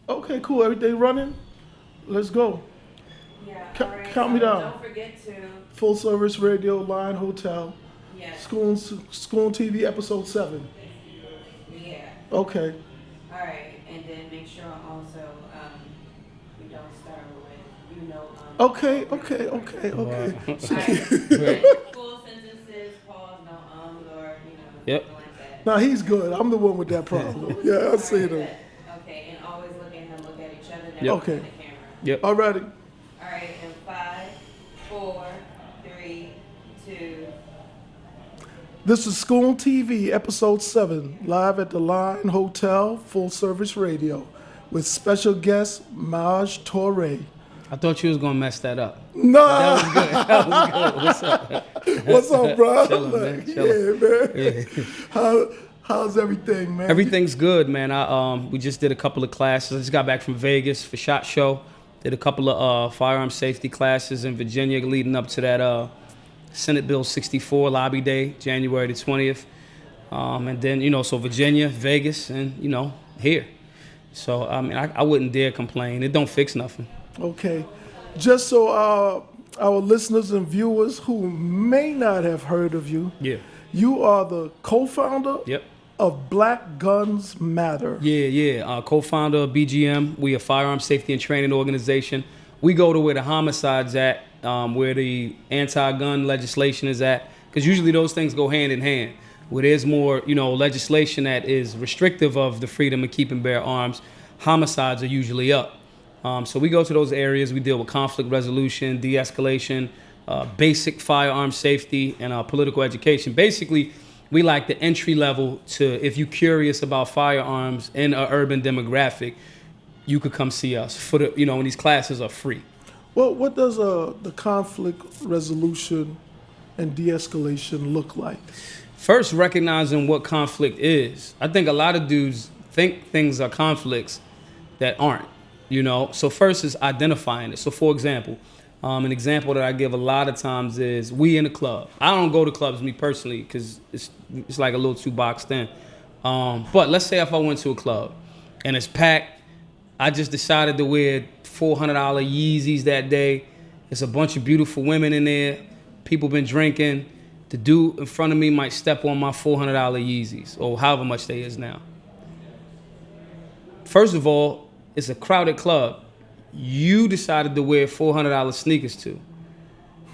Okay, cool. Everything running? Let's go. Yeah, Ca- all right. count me So down. don't forget to, Full service radio, line hotel, yes, Scoon TV episode 7. yeah. Okay. All right, and then make sure also we don't start with Okay, okay, okay, okay. Wow. All right, full sentences, pause, no or Yep. something like that. Now he's good. I'm the one with that problem. Yeah, I see Alright, them. good. Okay, and always look at him, look at each other, Yep. never Okay. look at the camera. Yep. Alrighty. All right, and 5, 4, 3, 2. This is Scoon TV episode 7, live at the Line Hotel, full service radio, with special guest Maj Toure. I thought you was gonna mess that up. Nah, That was good. That was good. What's up? what's up, bro? Chillin', man. Yeah, Chillin'. man. How's everything, man? Everything's good, man. We just did a couple of classes. I just got back from Vegas for SHOT Show. Did a couple of firearm safety classes in Virginia leading up to that Senate Bill 64 lobby day, January the 20th. And then, so Virginia, Vegas, and, here. So, I mean, I wouldn't dare complain. It don't fix nothing. Okay. Just so our listeners and viewers who may not have heard of you, Yeah. you are the co-founder Yep. of Black Guns Matter. Yeah. Co-founder of BGM. We a firearm safety and training organization. We go to where the homicide's at, where the anti-gun legislation is at, because usually those things go hand in hand. Where there's more, legislation that is restrictive of the freedom of keep and bear arms, homicides are usually up. So we go to those areas. We deal with conflict resolution, de-escalation, basic firearm safety, and political education. Basically, we like the entry level to, if you're curious about firearms in an urban demographic, you could come see us. For the, and these classes are free. Well, what does the conflict resolution and de-escalation look like? First, recognizing what conflict is. I think a lot of dudes think things are conflicts that aren't. So first is identifying it. So for example, an example that I give a lot of times is we in a club. I don't go to clubs, me personally, because it's like a little too boxed in. But let's say if I went to a club and it's packed, I just decided to wear $400 Yeezys that day. There's a bunch of beautiful women in there. People been drinking. The dude in front of me might step on my $400 Yeezys or however much they is now. First of all, it's a crowded club. You decided to wear $400 sneakers to.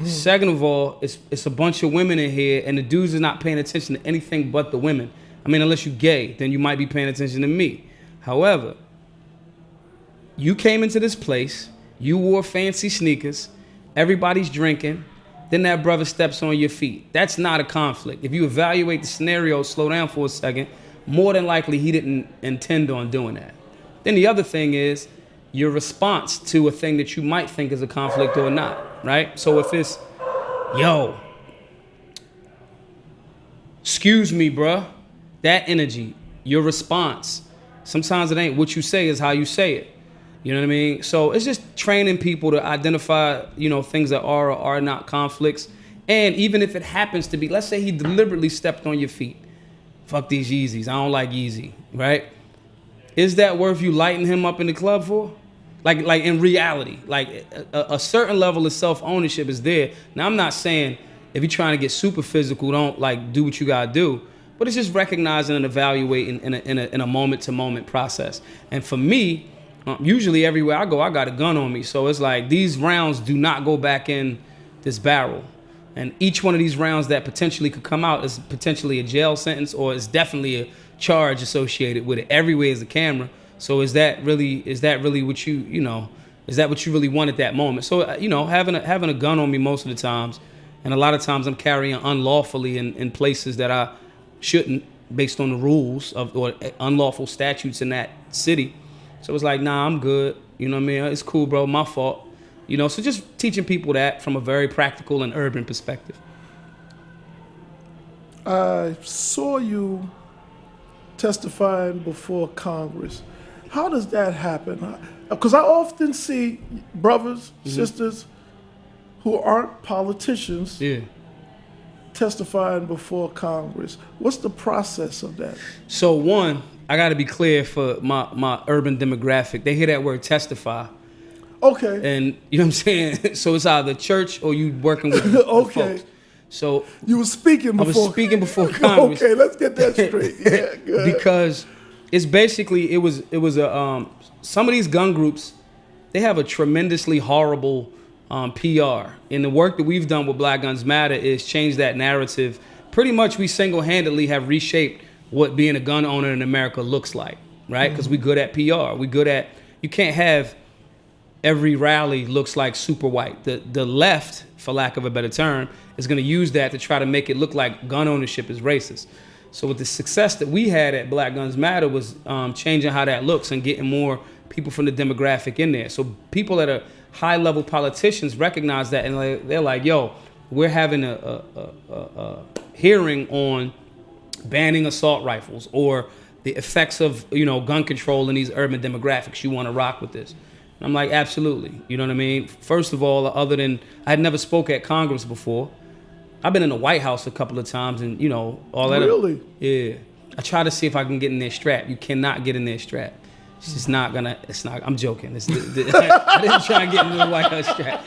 Second of all, it's a bunch of women in here, and the dudes is not paying attention to anything but the women. I mean, unless you're gay, then you might be paying attention to me. However, you came into this place, you wore fancy sneakers, everybody's drinking, then that brother steps on your feet. That's not a conflict. If you evaluate the scenario, slow down for a second, more than likely he didn't intend on doing that. Then the other thing is your response to a thing that you might think is a conflict or not, right? So if it's, yo, excuse me, bruh, that energy, your response, sometimes it ain't what you say is how you say it. You know what I mean? So it's just training people to identify, things that are or are not conflicts. And even if it happens to be, let's say he deliberately stepped on your feet. Fuck these Yeezys. I don't like Yeezy, right? Is that worth you lighting him up in the club for? Like in reality, like a certain level of self-ownership is there. Now, I'm not saying if you're trying to get super physical, don't do what you gotta do. But it's just recognizing and evaluating in a moment-to-moment process. And for me, usually everywhere I go, I got a gun on me. So it's like these rounds do not go back in this barrel. And each one of these rounds that potentially could come out is potentially a jail sentence or is definitely a charge associated with it. Everywhere is a camera. So is that really what you, is that what you really want at that moment? So, having a gun on me most of the times, and a lot of times I'm carrying unlawfully in places that I shouldn't based on the rules or unlawful statutes in that city. So it's like, nah, I'm good. You know what I mean? It's cool, bro. My fault. So just teaching people that from a very practical and urban perspective. I saw you testifying before Congress. How does that happen? Because I often see brothers, sisters who aren't politicians testifying before Congress. What's the process of that? So one, I got to be clear for my urban demographic. They hear that word testify. Okay. And you know what I'm saying? So it's either church or you working with the Okay. folks. So You were speaking I before. was speaking before Congress. Okay, let's get that straight. Yeah, good. Because it's basically, it was a, some of these gun groups, they have a tremendously horrible PR. And the work that we've done with Black Guns Matter is change that narrative. Pretty much we single-handedly have reshaped what being a gun owner in America looks like, right? Because we good at PR. We good at, you can't have every rally looks like super white. The left, for lack of a better term, is going to use that to try to make it look like gun ownership is racist. So with the success that we had at Black Guns Matter was changing how that looks and getting more people from the demographic in there. So people that are high-level politicians recognize that, and they're like, yo, we're having a hearing on banning assault rifles or the effects of, you know, gun control in these urban demographics. You want to rock with this? And I'm like, absolutely. You know what I mean? First of all, other than I had never spoke at Congress before. I've been in the White House a couple of times, and you know all that. Really? Yeah. I try to see if I can get in there strapped. You cannot get in there strapped. It's just not gonna. It's not. I'm joking. I didn't try and get in the White House strapped.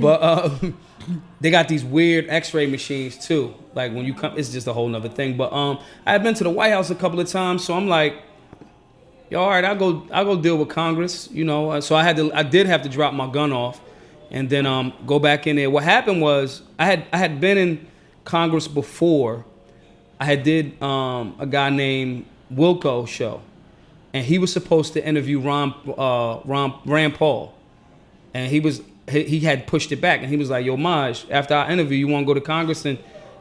But they got these weird X-ray machines too. Like when you come, it's just a whole nother thing. But I had been to the White House a couple of times, so I'm like, yo, all right, I'll go deal with Congress. You know, so I did have to drop my gun off, and then go back in there. What happened was I had been in Congress before. I had did a guy named Wilco show, and he was supposed to interview Rand Paul, and he had pushed it back, and he was like, yo, Maj, after our interview, you want to go to Congress and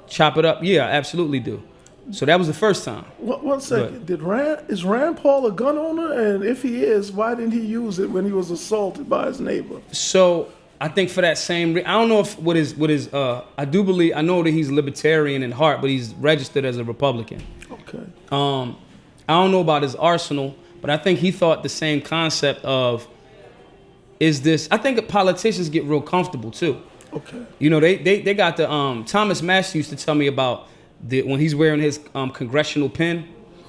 chop it up? Yeah, I absolutely do. So that was the first time. One second. Is Rand Paul a gun owner? And if he is, why didn't he use it when he was assaulted by his neighbor? So I think for that same I don't know if what his I know that he's libertarian in heart, but he's registered as a Republican. Okay. I don't know about his arsenal, but I think he thought the same concept of, is this, I think politicians get real comfortable too. Okay. You know, they got the, Thomas Massey used to tell me about when he's wearing his congressional pin,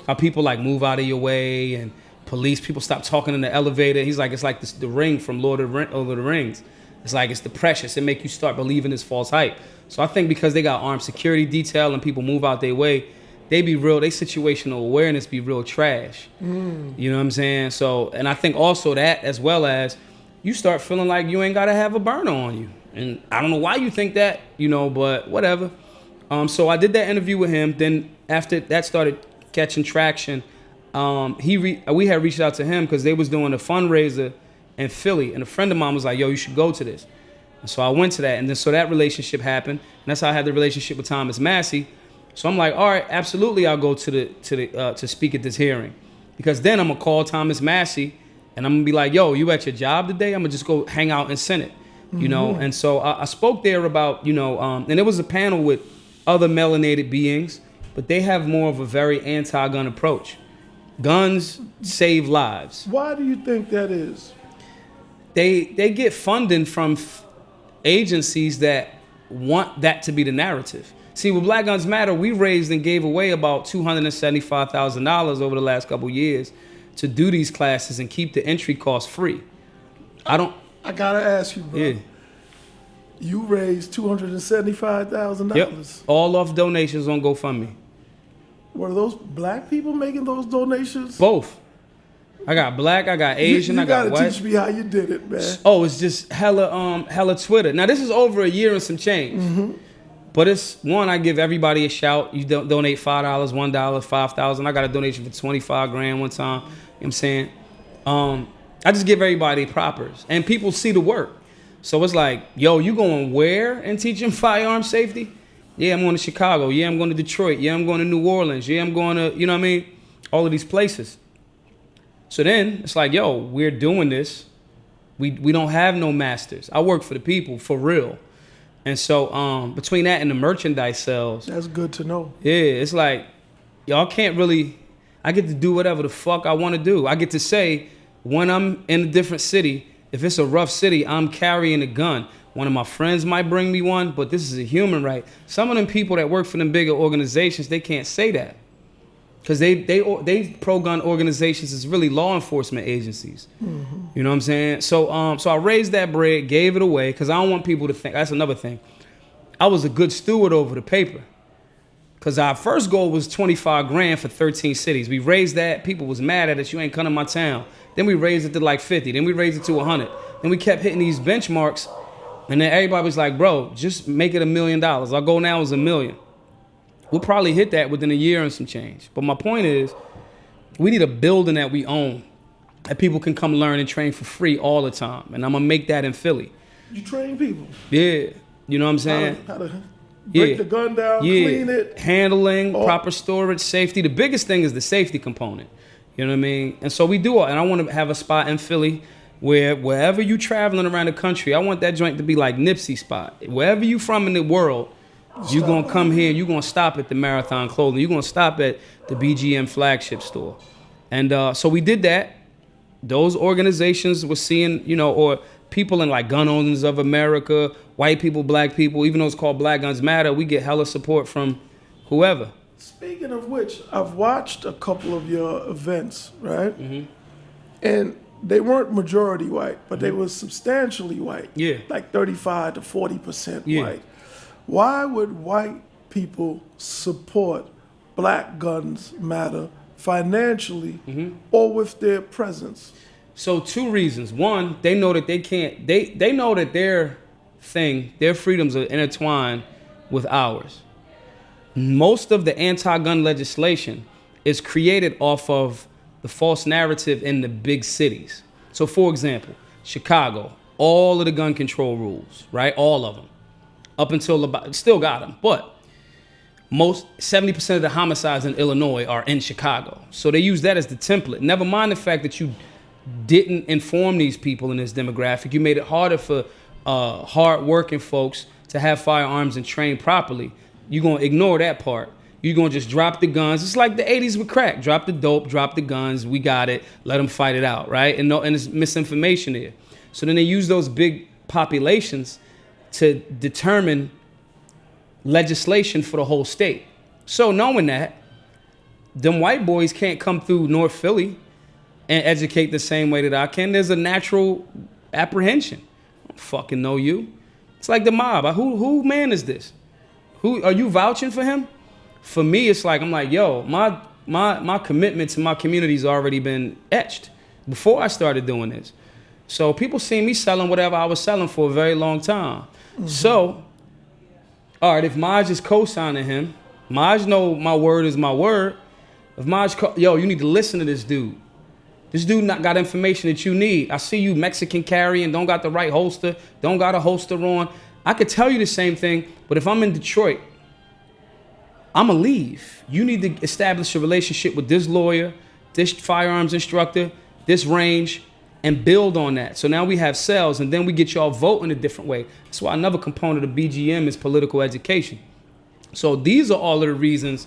how people like move out of your way and police, people stop talking in the elevator. He's like, it's like the ring from Lord of the Rings. It's like, it's the precious. It make you start believing this false hype. So I think because they got armed security detail and people move out their way, they situational awareness be real trash. You know what I'm saying? So, and I think also that, as well as you start feeling like you ain't got to have a burner on you. And I don't know why you think that, you know, but whatever. So I did that interview with him. Then after that started catching traction, we had reached out to him because they was doing a fundraiser in Philly. And a friend of mine was like, yo, you should go to this. And so I went to that. And then so that relationship happened. And that's how I had the relationship with Thomas Massey. So I'm like, all right, absolutely, I'll go to speak at this hearing, because then I'm gonna call Thomas Massey and I'm gonna be like, yo, you at your job today? I'm gonna just go hang out in Senate, you know. And so I spoke there about, you know, and it was a panel with other melanated beings, but they have more of a very anti-gun approach. Guns save lives. Why do you think that is? They get funding from agencies that want that to be the narrative. See, with Black Guns Matter, we raised and gave away about $275,000 over the last couple years to do these classes and keep the entry costs free. I gotta ask you, bro. Yeah. You raised $275,000. Yep. All off donations on GoFundMe. Were those black people making those donations? Both. I got black, I got Asian, I got white. You gotta teach me how you did it, man. Oh, it's just hella Twitter. Now this is over a year and some change. But it's one, I give everybody a shout. You donate $5, $1, $5,000. I got a donation for $25,000 one time. You know what I'm saying? I just give everybody propers. And people see the work. So it's like, yo, you going where and teaching firearm safety? Yeah, I'm going to Chicago. Yeah, I'm going to Detroit. Yeah, I'm going to New Orleans. Yeah, I'm going to, you know what I mean? All of these places. So then it's like, yo, we're doing this. We don't have no masters. I work for the people, for real. And so between that and the merchandise sales. That's good to know. Yeah, it's like, y'all can't really, I get to do whatever the fuck I want to do. I get to say, when I'm in a different city, if it's a rough city, I'm carrying a gun. One of my friends might bring me one, but this is a human right. Some of them people that work for them bigger organizations, they can't say that. because they pro-gun organizations is really law enforcement agencies. You know what I'm saying? So I raised that bread, gave it away, because I don't want people to think, that's another thing. I was a good steward over the paper. Because our first goal was 25 grand for 13 cities. We raised that. People was mad at us. You ain't come to my town. Then we raised it to like 50. Then we raised it to 100. Then we kept hitting these benchmarks. And then everybody was like, bro, just make it $1 million. Our goal now is $1 million. We'll probably hit that within a year and some change. But my point is, we need a building that we own, that people can come learn and train for free all the time. And I'm going to make that in Philly. You train people. Yeah. You know what I'm saying? How to break the gun down, clean it. Handling, proper storage, safety. The biggest thing is the safety component. You know what I mean? And so we do it. And I want to have a spot in Philly where wherever you traveling around the country, I want that joint to be like Nipsey spot. Wherever you from in the world, you going to come here, you going to stop at the Marathon Clothing. You're going to stop at the BGM flagship store. And so we did that. Those organizations were seeing, you know, or people in like Gun Owners of America, white people, black people, even though it's called Black Guns Matter, we get hella support from whoever. Speaking of which, I've watched a couple of your events, right? And they weren't majority white, but they were substantially white. Yeah. Like 35 to 40% white. Why would white people support Black Guns Matter financially or with their presence? So 2 reasons. One, they know that they can't, they know that their thing, their freedoms are intertwined with ours. Most of the anti-gun legislation is created off of the false narrative in the big cities. So for example, Chicago, all of the gun control rules, right? All of them. Up until about, still got them, but most 70% of the homicides in Illinois are in Chicago. So they use that as the template. Never mind the fact that you didn't inform these people in this demographic. You made it harder for hard-working folks to have firearms and train properly. You're going to ignore that part. You're going to just drop the guns. It's like the 80s with crack. Drop the dope, drop the guns. We got it. Let them fight it out, right? And there's misinformation there. So then they use those big populations to determine legislation for the whole state. So knowing that, them white boys can't come through North Philly and educate the same way that I can. There's a natural apprehension. I don't fucking know you. It's like the mob. Who man is this? Who are you vouching for him? For me, it's like, I'm like, yo, my commitment to my community's already been etched before I started doing this. So people seen me selling whatever I was selling for a very long time. So, all right, if Maj is co-signing him, Maj know my word is my word. If Maj, yo, you need to listen to this dude. This dude not got information that you need. I see you Mexican carrying, don't got the right holster, don't got a holster on. I could tell you the same thing, but if I'm in Detroit, I'ma leave. You need to establish a relationship with this lawyer, this firearms instructor, this range, and build on that. So now we have sales, and then we get y'all voting a different way. That's why another component of BGM is political education. So these are all of the reasons.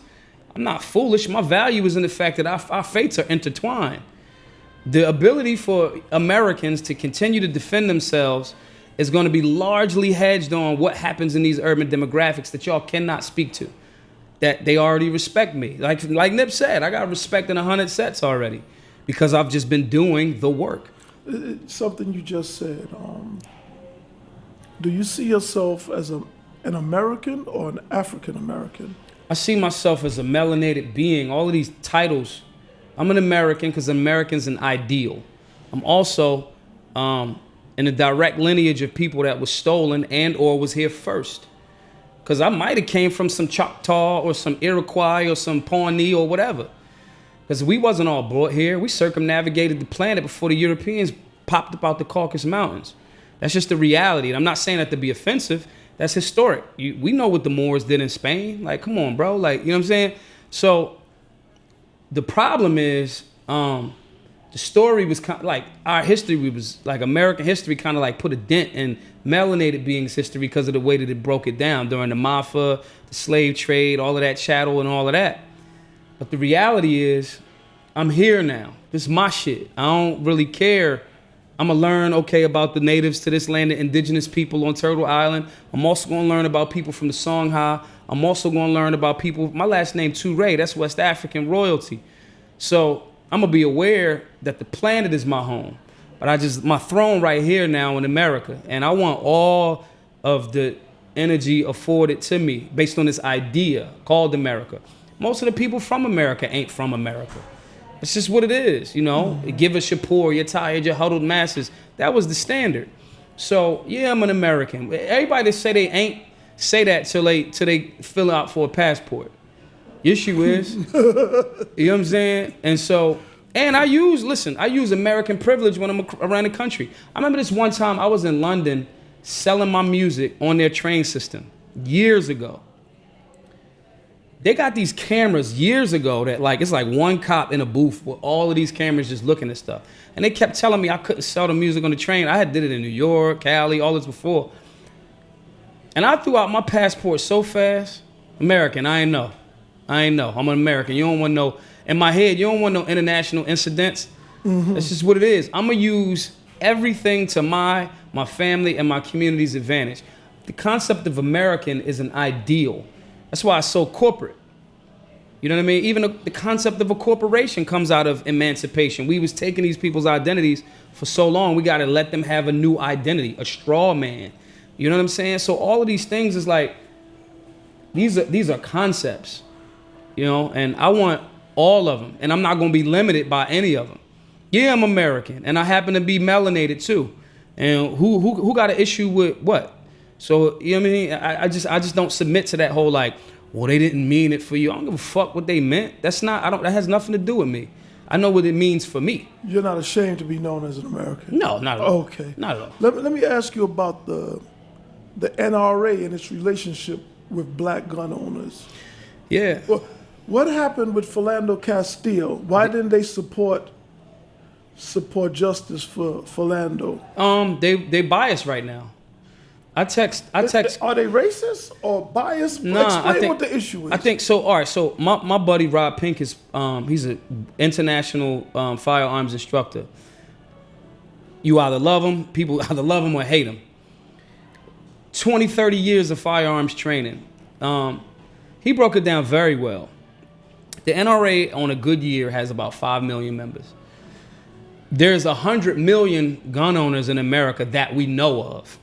I'm not foolish. My value is in the fact that our fates are intertwined. The ability for Americans to continue to defend themselves is going to be largely hedged on what happens in these urban demographics that y'all cannot speak to. That they already respect me. Like Nip said, I got respect in 100 sets already because I've just been doing the work. Something you just said. Do you see yourself as an American or an African American? I see myself as a melanated being. All of these titles, I'm an American because American's an ideal. I'm also in a direct lineage of people that was stolen and or was here first. Because I might have came from some Choctaw or some Iroquois or some Pawnee or whatever. Because we wasn't all brought here. We circumnavigated the planet before the Europeans popped up out the Caucasus Mountains. That's just the reality. And I'm not saying that to be offensive. That's historic. We know what the Moors did in Spain. Like, come on, bro. Like, you know what I'm saying? So the problem is the story was kind of like our history was like American history kind of like put a dent in melanated beings' history because of the way that it broke it down during the Mafia, the slave trade, all of that chattel and all of that. But the reality is, I'm here now. This is my shit. I don't really care. I'm going to learn, okay, about the natives to this land, the indigenous people on Turtle Island. I'm also going to learn about people from the Songhai. I'm also going to learn about people. My last name Toure, that's West African royalty. So I'm going to be aware that the planet is my home. But my throne right here now in America. And I want all of the energy afforded to me based on this idea called America. Most of the people from America ain't from America. It's just what it is, you know. Give us your poor, your tired, your huddled masses. That was the standard. So yeah, I'm an American. Everybody that say they ain't say that till they fill out for a passport. Yes, you is. You know what I'm saying? And so, and I use American privilege when I'm around the country. I remember this one time I was in London selling my music on their train system years ago. They got these cameras years ago that it's like one cop in a booth with all of these cameras just looking at stuff. And they kept telling me I couldn't sell the music on the train. I had did it in New York, Cali, all this before. And I threw out my passport so fast. American, I ain't know. I'm an American. You don't want no, in my head, you don't want no international incidents. That's just what it is. I'm going to use everything to my family and my community's advantage. The concept of American is an ideal. That's why it's so corporate. You know what I mean? Even the concept of a corporation comes out of emancipation. We was taking these people's identities for so long, we got to let them have a new identity, a straw man. You know what I'm saying? So all of these things is like, these are concepts, you know, and I want all of them. And I'm not going to be limited by any of them. Yeah, I'm American, and I happen to be melanated too. And who got an issue with what? So, you know what I mean? I just don't submit to that whole well, they didn't mean it for you. I don't give a fuck what they meant. That has nothing to do with me. I know what it means for me. You're not ashamed to be known as an American? No, not at all. Okay. Not at all. Let me ask you about the NRA and its relationship with black gun owners. Yeah. Well, what happened with Philando Castile? Why didn't they support justice for Philando? They biased right now. I text. Are they racist or biased? Explain what the issue is. I think so. All right. So my buddy Rob Pink is he's an international firearms instructor. You either love him, people either love him or hate him. 20, 30 years of firearms training. He broke it down very well. The NRA on a good year has about 5 million members. There's 100 million gun owners in America that we know of.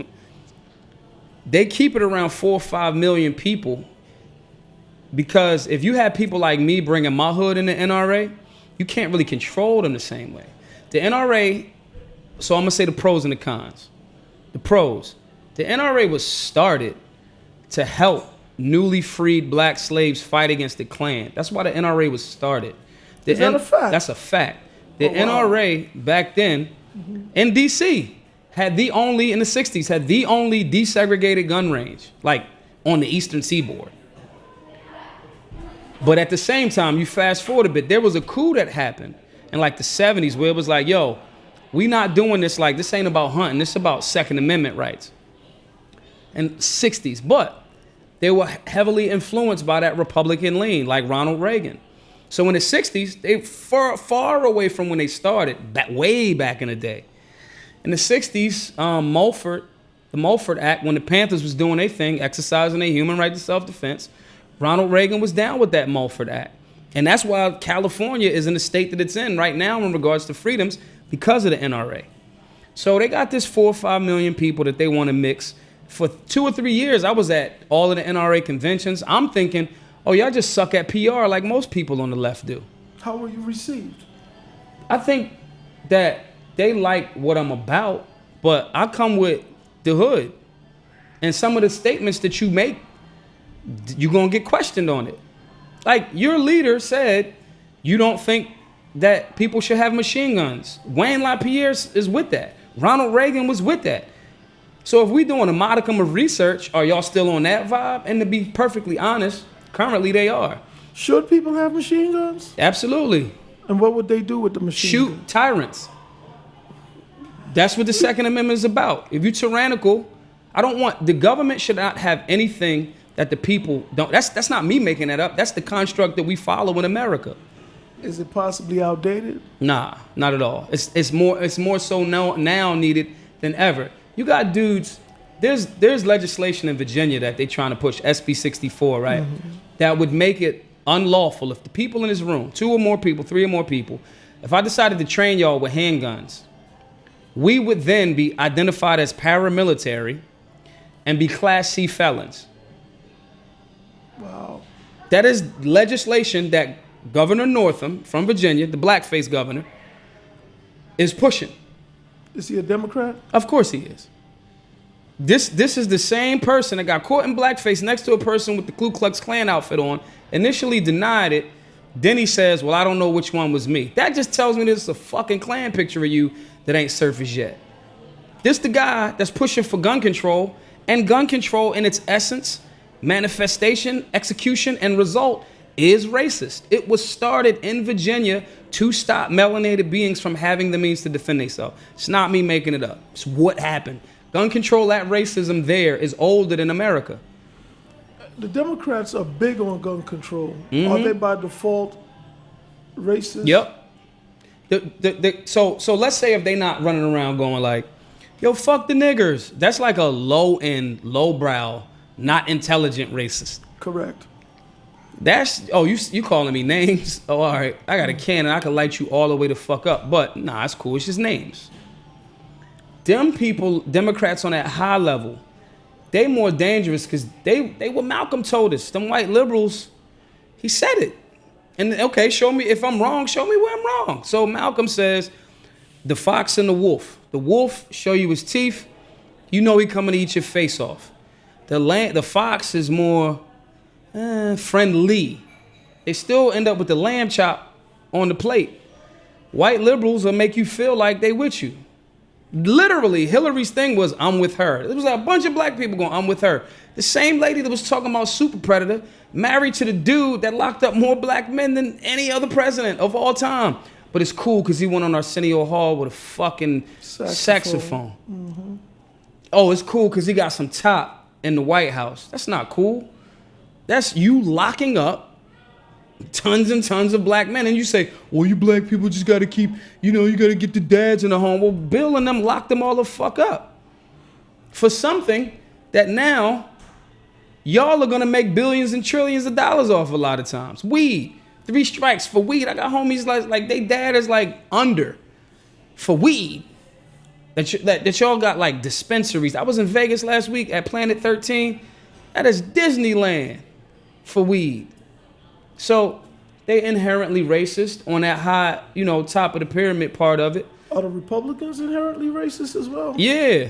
They keep it around 4 or 5 million people because if you have people like me bringing my hood in the NRA, you can't really control them the same way. The NRA, so I'm going to say the pros and the cons. The pros. The NRA was started to help newly freed black slaves fight against the Klan. That's why the NRA was started. Is that a fact? That's a fact. The NRA back then in D.C. in the 60s, had the only desegregated gun range, on the eastern seaboard. But at the same time, you fast forward a bit, there was a coup that happened in the 70s where it was yo, we not doing this, this ain't about hunting, this is about Second Amendment rights. And 60s, but they were heavily influenced by that Republican lean, like Ronald Reagan. So in the 60s, they far away from when they started, way back in the day. In the 60s, the Mulford Act, when the Panthers was doing their thing, exercising their human right to self-defense, Ronald Reagan was down with that Mulford Act. And that's why California is in the state that it's in right now in regards to freedoms because of the NRA. So they got this 4 or 5 million people that they want to mix. For 2 or 3 years, I was at all of the NRA conventions. I'm thinking, oh, y'all just suck at PR like most people on the left do. How were you received? I think that they like what I'm about, but I come with the hood. And some of the statements that you make, you're going to get questioned on it. Your leader said you don't think that people should have machine guns. Wayne LaPierre is with that. Ronald Reagan was with that. So if we're doing a modicum of research, are y'all still on that vibe? And to be perfectly honest, currently they are. Should people have machine guns? Absolutely. And what would they do with the machine guns? Shoot tyrants. That's what the Second Amendment is about. If you're tyrannical, the government should not have anything that the people don't. That's not me making that up. That's the construct that we follow in America. Is it possibly outdated? Nah, not at all. It's more so now needed than ever. You got dudes there's legislation in Virginia that they trying to push, SB 64, right? That would make it unlawful if the people in this room, 2 or more people, 3 or more people, if I decided to train y'all with handguns, we would then be identified as paramilitary and be Class C felons. Wow. That is legislation that Governor Northam from Virginia, the blackface governor, is pushing. Is he a Democrat? Of course he is. This is the same person that got caught in blackface next to a person with the Ku Klux Klan outfit on, initially denied it, then he says, well, I don't know which one was me. That just tells me there's a fucking Klan picture of you that ain't surfaced yet. This the guy that's pushing for gun control, and gun control in its essence, manifestation, execution, and result is racist. It was started in Virginia to stop melanated beings from having the means to defend themselves. It's not me making it up. It's what happened. Gun control, that racism there is older than America. The Democrats are big on gun control. Are they by default racist? Yep. So let's say if they not running around going like, yo, fuck the niggers. That's like a low-end, low-brow, not intelligent racist. Correct. That's, you calling me names? Oh, all right. I got a cannon. I can light you all the way the fuck up. But nah, it's cool. It's just names. Them people, Democrats on that high level, they more dangerous because they what Malcolm told us. Them white liberals, he said it. And okay, show me if I'm wrong, show me where I'm wrong. So Malcolm says, the fox and the wolf. The wolf show you his teeth, you know he coming to eat your face off. The fox is more friendly. They still end up with the lamb chop on the plate. White liberals will make you feel like they with you. Literally, Hillary's thing was, I'm with her. There was like a bunch of black people going, I'm with her. The same lady that was talking about super predator married to the dude that locked up more black men than any other president of all time. But it's cool because he went on Arsenio Hall with a fucking saxophone. Mm-hmm. Oh, it's cool because he got some top in the White House. That's not cool. That's you locking up tons and tons of black men. And you say, well, you black people just got to keep, you got to get the dads in the home. Well, Bill and them locked them all the fuck up for something that now y'all are going to make billions and trillions of dollars off a lot of times. Weed. 3 strikes for weed. I got homies like they dad is like under for weed. That y'all got like dispensaries. I was in Vegas last week at Planet 13. That is Disneyland for weed. So they inherently racist on that high, top of the pyramid part of it. Are the Republicans inherently racist as well? Yeah.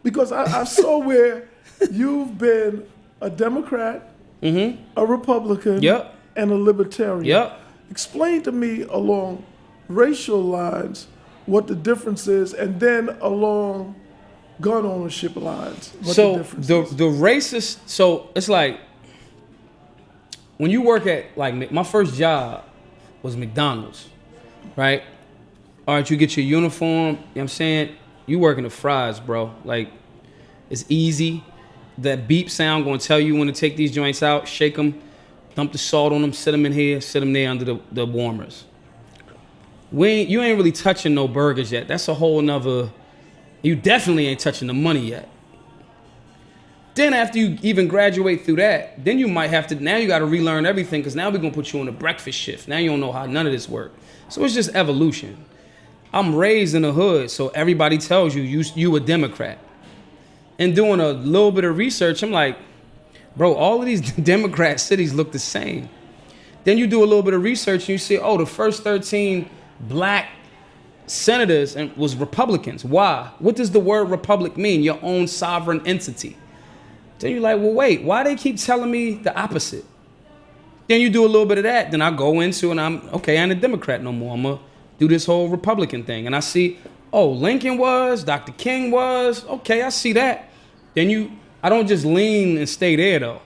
Because I saw where you've been a Democrat, a Republican, Yep. and a Libertarian. Yep. Explain to me along racial lines what the difference is, and then along gun ownership lines what the difference is. The racist, so it's like, when you work at, like, my first job was McDonald's, right? All right, you get your uniform, you know what I'm saying? You working the fries, bro. Like, it's easy. That beep sound gonna tell you when to take these joints out, shake them, dump the salt on them, sit them in here, sit them there under the warmers. You ain't really touching no burgers yet. That's a whole nother, you definitely ain't touching the money yet. Then after you even graduate through that, then you might have to, now you got to relearn everything because now we're going to put you on a breakfast shift. Now you don't know how none of this works. So it's just evolution. I'm raised in the hood, so everybody tells you a Democrat. And doing a little bit of research, I'm like, bro, all of these Democrat cities look the same. Then you do a little bit of research and you see, the first 13 black senators was Republicans. Why? What does the word republic mean? Your own sovereign entity. Then you're like, well, wait, why they keep telling me the opposite? Then you do a little bit of that. Then I go into and I'm a Democrat no more. I'm going to do this whole Republican thing. And I see, Lincoln was, Dr. King was. Okay, I see that. Then I don't just lean and stay there, though.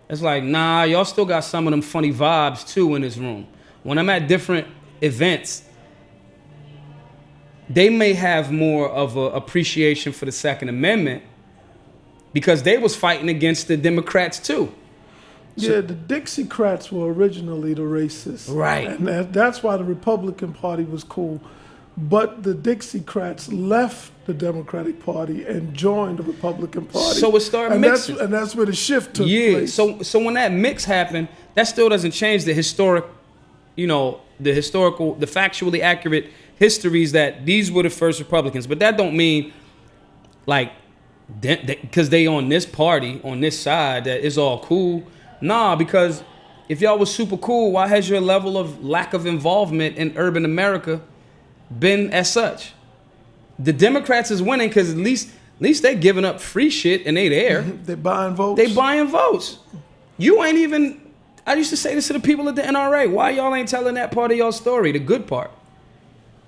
It's like, nah, y'all still got some of them funny vibes, too, in this room. When I'm at different events, they may have more of an appreciation for the Second Amendment because they was fighting against the Democrats, too. Yeah, the Dixiecrats were originally the racists. Right. And that's why the Republican Party was cool. but the Dixiecrats left the Democratic Party and joined the Republican Party. So it started and mixing. That's where the shift took Yeah. place. So when that mix happened, that still doesn't change the historic, the factually accurate histories that these were the first Republicans. But that don't mean like because they on this party, on this side, that it's all cool. Nah, because if y'all was super cool, why has your level of lack of involvement in urban America been as such? The Democrats is winning because at least they giving up free shit and they there. They buying votes. They buying votes. You ain't even. I used to say this to the people at the NRA. Why y'all ain't telling that part of y'all story, the good part?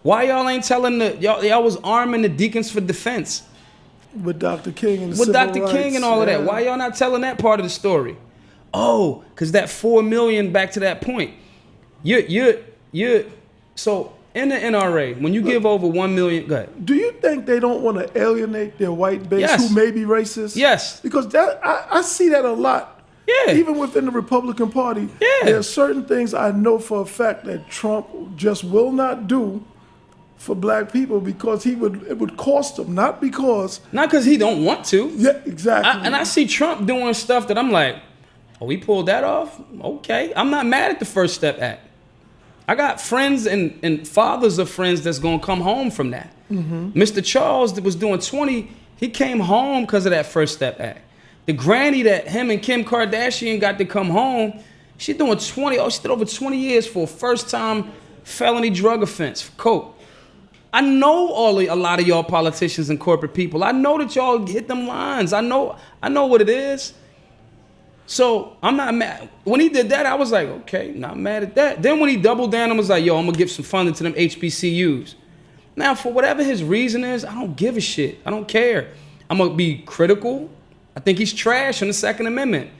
Why y'all ain't telling y'all was arming the deacons for defense with Dr. King and the with civil Dr. rights. King and all of that? Why y'all not telling that part of the story? Oh, because that 4 million. Back to that point. You. So in the NRA, when you give over 1 million, go ahead. Do you think they don't want to alienate their white base Yes. who may be racist? Yes. Because that I see that a lot. Yeah. Even within the Republican Party, Yeah. there are certain things I know for a fact that Trump just will not do for black people because it would cost him, not because. Not because he don't want to. Yeah, exactly. And I see Trump doing stuff that I'm like, oh, he pulled that off? Okay. I'm not mad at the First Step Act. I got friends and fathers of friends that's going to come home from that. Mr. Charles that was doing 20, he came home because of that First Step Act. The granny that him and Kim Kardashian got to come home, she doing 20, she did over 20 years for a first-time felony drug offense for coke. I know a lot of y'all politicians and corporate people. I know that y'all hit them lines. I know what it is. So I'm not mad. When he did that, I was like, okay, not mad at that. Then when he doubled down and was like, yo, I'm gonna give some funding to them HBCUs. Now, for whatever his reason is, I don't give a shit. I don't care. I'm gonna be critical. I think he's trash on the Second Amendment.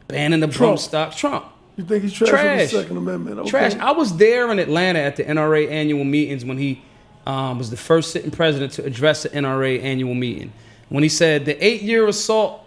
Banning the bump stock. Trump. You think he's trash on the Second Amendment? Okay. Trash. I was there in Atlanta at the NRA annual meetings when he was the first sitting president to address the NRA annual meeting. When he said the 8-year assault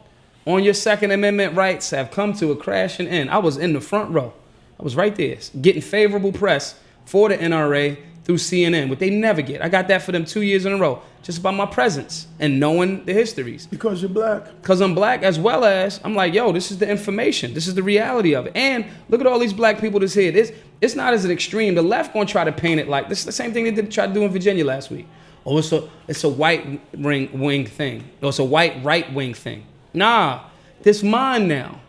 on your Second Amendment rights have come to a crashing end. I was in the front row. I was right there, getting favorable press for the NRA through CNN, what they never get. I got that for them 2 years in a row, just by my presence and knowing the histories. Because you're black. Because I'm black, as well as, I'm like, yo, this is the information. This is the reality of it. And look at all these black people that's here. It's not as an extreme. The left gonna try to paint it like, this is the same thing they tried to do in Virginia last week. Oh, it's a white wing thing. Or it's a white right wing thing. Nah, this mine now.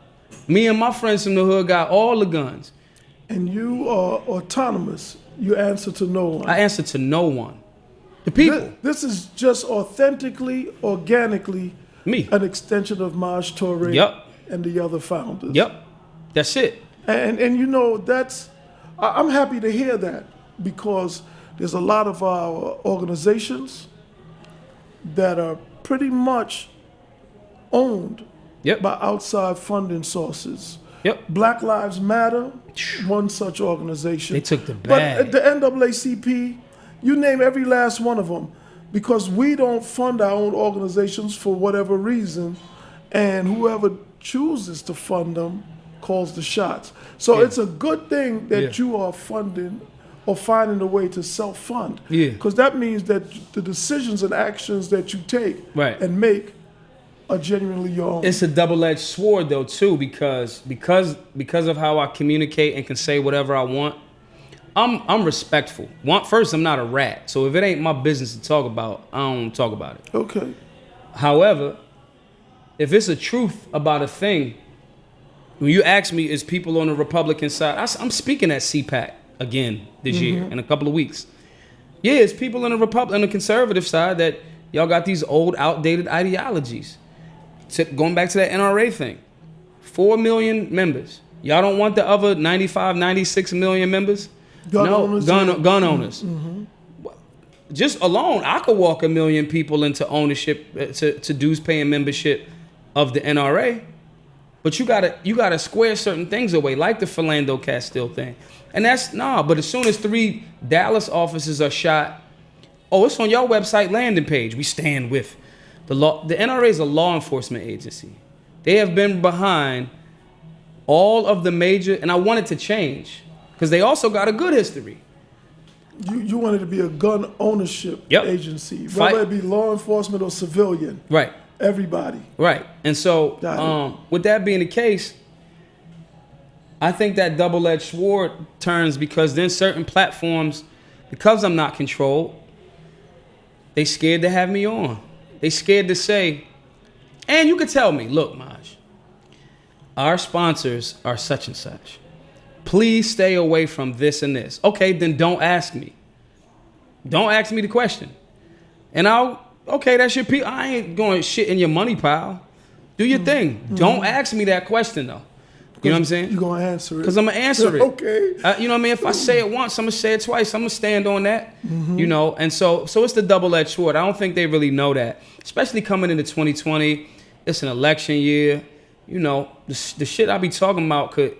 Me and my friends from the hood got all the guns. And you are autonomous. You answer to no one. I answer to no one. The people. This is just authentically, organically, Me. an extension of Maj Toure Yep. and the other founders. Yep. That's it. And you know, I'm happy to hear that because there's a lot of our organizations that are pretty much owned Yep. by outside funding sources. Yep. Black Lives Matter, one such organization. They took the But bag. at the NAACP, you name every last one of them, because we don't fund our own organizations for whatever reason, and whoever chooses to fund them calls the shots. So Yeah. it's a good thing that Yeah. you are funding or finding a way to self-fund. Yeah. Because that means that the decisions and actions that you take Right. and make are genuinely your own. It's a double-edged sword though too, because of how I communicate and can say whatever I want. I'm respectful. First, I'm not a rat, so if it ain't my business to talk about, I don't talk about it. Okay. However, if it's a truth about a thing, when you ask me, is people on the Republican side, I'm speaking at CPAC again this year in a couple of weeks. Yeah, it's people on the conservative side that y'all got these old, outdated ideologies. Going back to that NRA thing, 4 million members. Y'all don't want the other 95, 96 million members? Gun owners, gun owners. Just alone, I could walk 1 million people into ownership, to dues paying membership of the NRA. But you gotta square certain things away, like the Philando Castile thing. And but as soon as 3 Dallas officers are shot, oh, it's on your website landing page. We stand with the law. The NRA is a law enforcement agency. They have been behind all of the major, and I want it to change because they also got a good history. You wanted to be a gun ownership Yep. agency, Fight. whether it be law enforcement or civilian. Right. Everybody. Right. And so, Got with that being the case, I think that double-edged sword turns because then certain platforms, because I'm not controlled, they scared to have me on. They scared to say, and you could tell me, look, Maj, our sponsors are such and such. Please stay away from this and this. Okay, then don't ask me. Don't ask me the question. And okay, that's your people. I ain't going shit in your money pile. Do your thing. Mm-hmm. Don't ask me that question, though. You know what I'm saying? You're going to answer it. Because I'm going to answer it. Okay. You know what I mean? If I say it once, I'm going to say it twice. I'm going to stand on that. Mm-hmm. You know? And so it's the double-edged sword. I don't think they really know that. Especially coming into 2020. It's an election year. You know, the shit I be talking about could...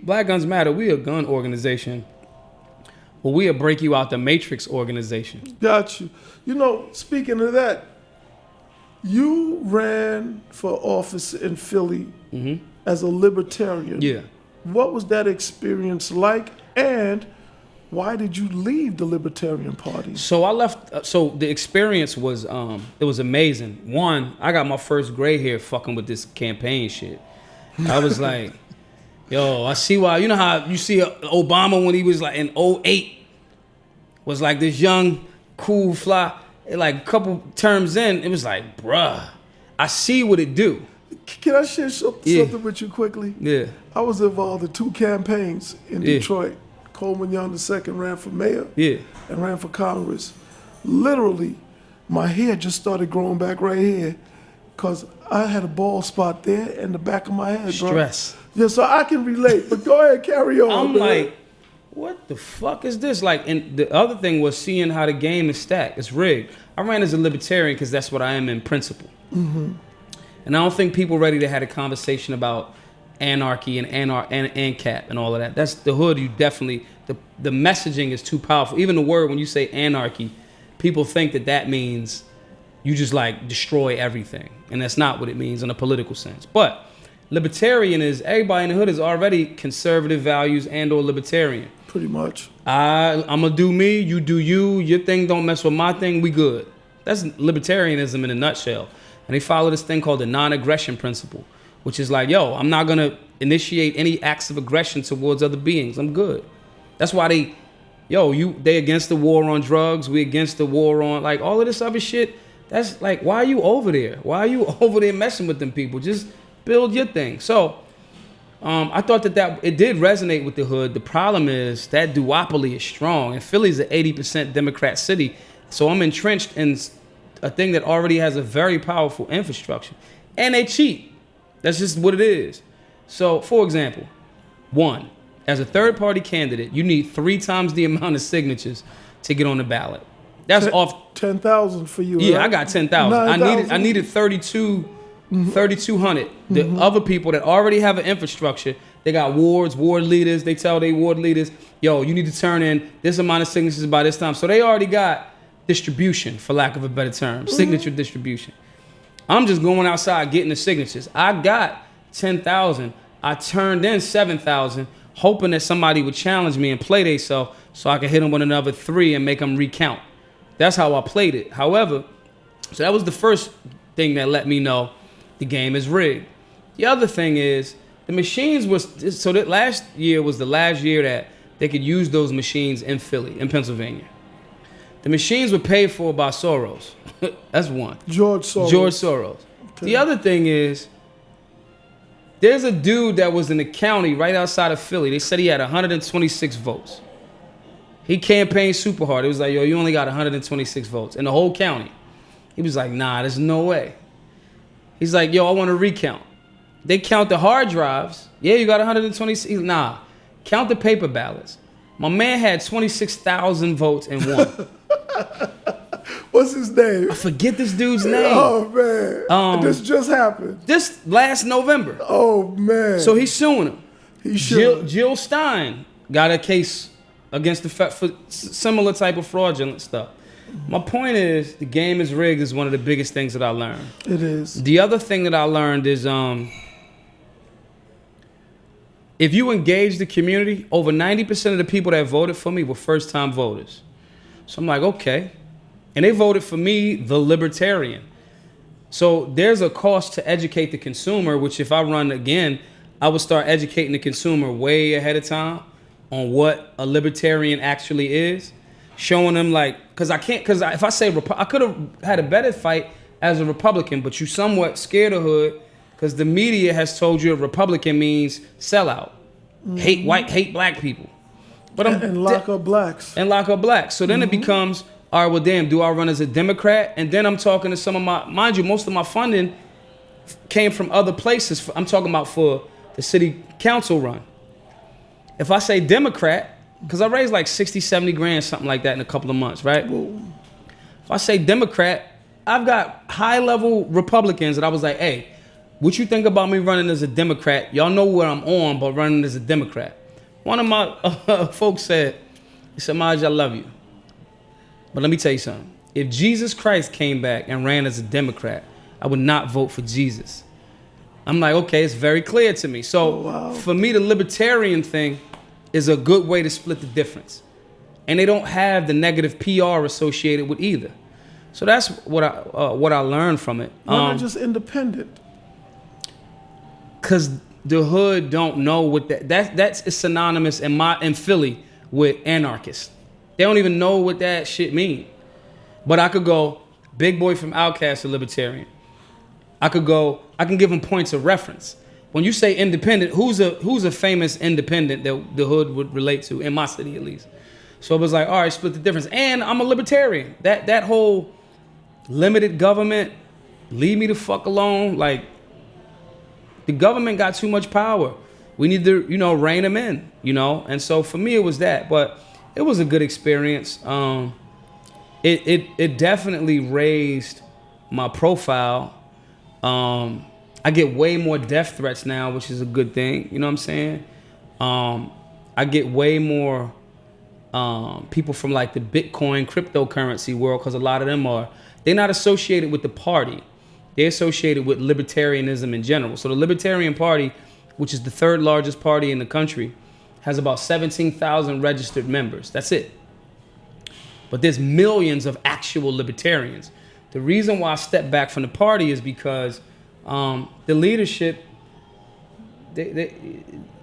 Black Guns Matter, we a gun organization. Well, we'll break you out the Matrix organization. Got you. You know, speaking of that, you ran for office in Philly as a libertarian. Yeah. What was that experience like, and why did you leave the Libertarian Party? So I left. So the experience was it was amazing. One, I got my first gray hair fucking with this campaign shit. I was like, yo, I see why. You know how you see Obama when he was like in 2008 was like this young, cool, fly. Like a couple terms in, it was like, bruh, I see what it do. Can I share something with you quickly? Yeah. I was involved in 2 campaigns in Detroit. Coleman Young II ran for mayor and ran for Congress. Literally, my hair just started growing back right here because I had a bald spot there in the back of my head, bro. Stress. Yeah, so I can relate, but go ahead, carry on. I'm man. like, what the fuck is this? Like, and the other thing was seeing how the game is stacked. It's rigged. I ran as a libertarian because that's what I am in principle. And I don't think people ready to have a conversation about anarchy and ANCAP and all of that. That's the hood. You definitely, the messaging is too powerful. Even the word, when you say anarchy, people think that means you just like destroy everything. And that's not what it means in a political sense. But libertarian is everybody in the hood is already conservative values and or libertarian. Pretty much. I'm gonna do me, you do you, your thing don't mess with my thing, we good. That's libertarianism in a nutshell. And they follow this thing called the non-aggression principle, which is like, yo, I'm not gonna initiate any acts of aggression towards other beings. I'm good. That's why they against the war on drugs, we against the war on like all of this other shit. That's like, why are you over there? Why are you over there messing with them people? Just build your thing. So I thought that it did resonate with the hood. The problem is that duopoly is strong. And Philly's an 80% Democrat city. So I'm entrenched in a thing that already has a very powerful infrastructure. And they cheat. That's just what it is. So, for example, one, as a third-party candidate, you need 3 times the amount of signatures to get on the ballot. That's off 10,000 for you. Yeah, right? I got 10,000. I needed 3,200. The other people that already have an infrastructure, they got ward leaders. They tell their ward leaders, yo, you need to turn in this amount of signatures by this time. So they already got distribution, for lack of a better term, signature distribution. I'm just going outside getting the signatures. I got 10,000. I turned in 7,000, hoping that somebody would challenge me and play themselves so I could hit them with another 3 and make them recount. That's how I played it. However, so that was the first thing that let me know the game is rigged. The other thing is the machines was, so that last year was the last year that they could use those machines in Philly, in Pennsylvania. The machines were paid for by Soros. That's one. George Soros. Okay. The other thing is, there's a dude that was in the county right outside of Philly. They said he had 126 votes. He campaigned super hard. It was like, yo, you only got 126 votes in the whole county. He was like, nah, there's no way. He's like, yo, I want to recount. They count the hard drives. Yeah, you got 126. Nah, count the paper ballots. My man had 26,000 votes and won. What's his name? I forget this dude's name. Oh, man. This just happened. This last November. Oh, man. So he's suing him. He should. Jill Stein got a case against the for similar type of fraudulent stuff. My point is, the game is rigged is one of the biggest things that I learned. It is. The other thing that I learned is if you engage the community, over 90% of the people that voted for me were first-time voters. So I'm like, okay. And they voted for me, the libertarian. So there's a cost to educate the consumer, which if I run again, I would start educating the consumer way ahead of time on what a libertarian actually is. Showing them like, because if I say, I could have had a better fight as a Republican, but you somewhat scared of hood because the media has told you a Republican means sellout, hate black people. But and lock up blacks. And lock up blacks. So then it becomes, all right, well, damn, do I run as a Democrat? And then I'm talking to some of mind you, most of my funding came from other places. I'm talking about for the city council run. If I say Democrat, because I raised like 60, 70 grand, something like that in a couple of months, right? Whoa. If I say Democrat, I've got high-level Republicans that I was like, hey, what you think about me running as a Democrat? Y'all know where I'm on, but running as a Democrat. One of my folks said, he said, Maj, I love you. But let me tell you something. If Jesus Christ came back and ran as a Democrat, I would not vote for Jesus. I'm like, okay, it's very clear to me. So for me, the libertarian thing is a good way to split the difference. And they don't have the negative PR associated with either. So that's what I learned from it. Why not just independent? Because the hood don't know what that's synonymous in Philly with anarchist. They don't even know what that shit mean. But I could go big boy from Outkast to libertarian. I can give them points of reference. When you say independent, who's a famous independent that the hood would relate to, in my city at least? So it was like, all right, split the difference. And I'm a libertarian. That whole limited government, leave me the fuck alone. Like, the government got too much power. We need to, rein them in, And so for me, it was that. But it was a good experience. It definitely raised my profile. I get way more death threats now, which is a good thing. You know what I'm saying? I get way more people from like the Bitcoin cryptocurrency world, because a lot of them they're not associated with the party. They're associated with libertarianism in general. So the Libertarian Party, which is the third largest party in the country, has about 17,000 registered members. That's it. But there's millions of actual libertarians. The reason why I stepped back from the party is because the leadership, they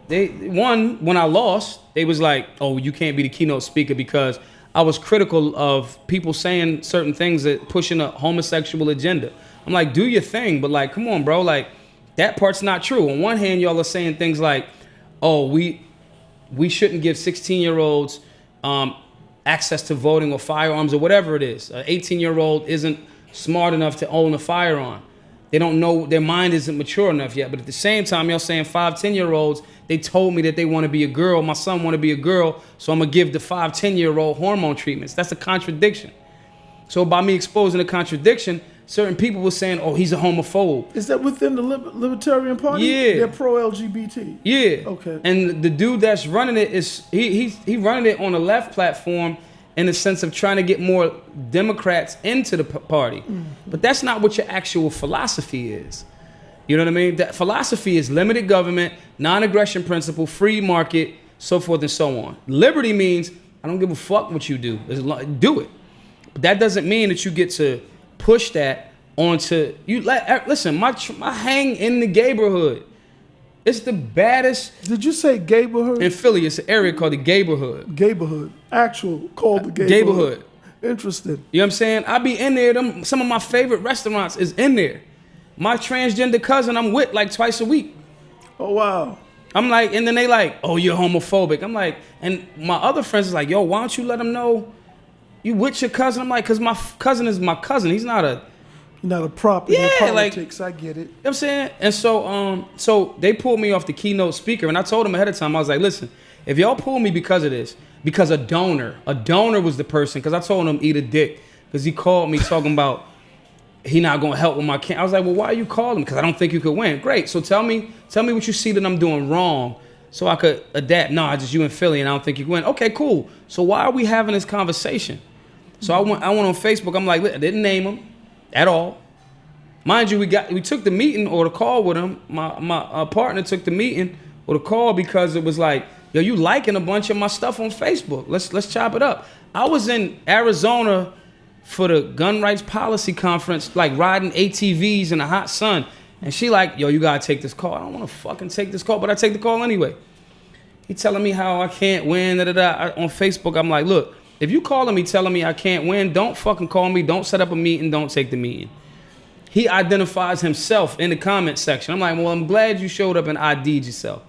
when I lost, they was like, oh, you can't be the keynote speaker, because I was critical of people saying certain things that pushing a homosexual agenda. I'm like, do your thing, but like, come on, bro, like that part's not true. On one hand, y'all are saying things like, oh, we shouldn't give 16-year-olds access to voting or firearms or whatever it is. An 18-year-old isn't smart enough to own a firearm. They don't know, their mind isn't mature enough yet. But at the same time, y'all saying 5, 10-year-olds, they told me that they want to be a girl. My son want to be a girl, so I'm going to give the 5, 10-year-old hormone treatments. That's a contradiction. So by me exposing a contradiction, certain people were saying, oh, he's a homophobe. Is that within the Libertarian Party? Yeah. They're pro-LGBT? Yeah. Okay. And the dude that's running it is, he running it on a left platform in the sense of trying to get more Democrats into the party. Mm-hmm. But that's not what your actual philosophy is. You know what I mean? That philosophy is limited government, non-aggression principle, free market, so forth and so on. Liberty means I don't give a fuck what you do. Do it. But that doesn't mean that you get to push that onto you. Listen, my hang in the neighborhood. It's the baddest. Did you say neighborhood? In Philly, it's an area called the neighborhood. Neighborhood. Actual called the neighborhood. Interesting. You know what I'm saying? I be in there. Some of my favorite restaurants is in there. My transgender cousin I'm with like twice a week. Oh, wow. I'm like, and then they like, oh, you're homophobic. I'm like, and my other friends is like, yo, why don't you let them know you with your cousin? I'm like, because my cousin is my cousin. He's not a prop in politics. Like, I get it. You know what I'm saying? And so so they pulled me off the keynote speaker, and I told them ahead of time, I was like, listen, if y'all pull me because of this, because a donor was the person, because I told him eat a dick, because he called me talking about he not going to help with my camp. I was like, well, why are you calling? Because I don't think you could win. Great. So tell me what you see that I'm doing wrong so I could adapt. No, I just you in Philly and I don't think you can win. Okay, cool. So why are we having this conversation? So I went on Facebook. I'm like, I didn't name him at all. Mind you, we took the meeting or the call with him. My partner took the meeting or the call because it was like, yo, you liking a bunch of my stuff on Facebook. Let's chop it up. I was in Arizona for the gun rights policy conference, like riding ATVs in the hot sun. And she like, yo, you gotta take this call. I don't wanna fucking take this call, but I take the call anyway. He telling me how I can't win, on Facebook. I'm like, look, if you calling me telling me I can't win, don't fucking call me. Don't set up a meeting. Don't take the meeting. He identifies himself in the comment section. I'm like, well, I'm glad you showed up and ID'd yourself.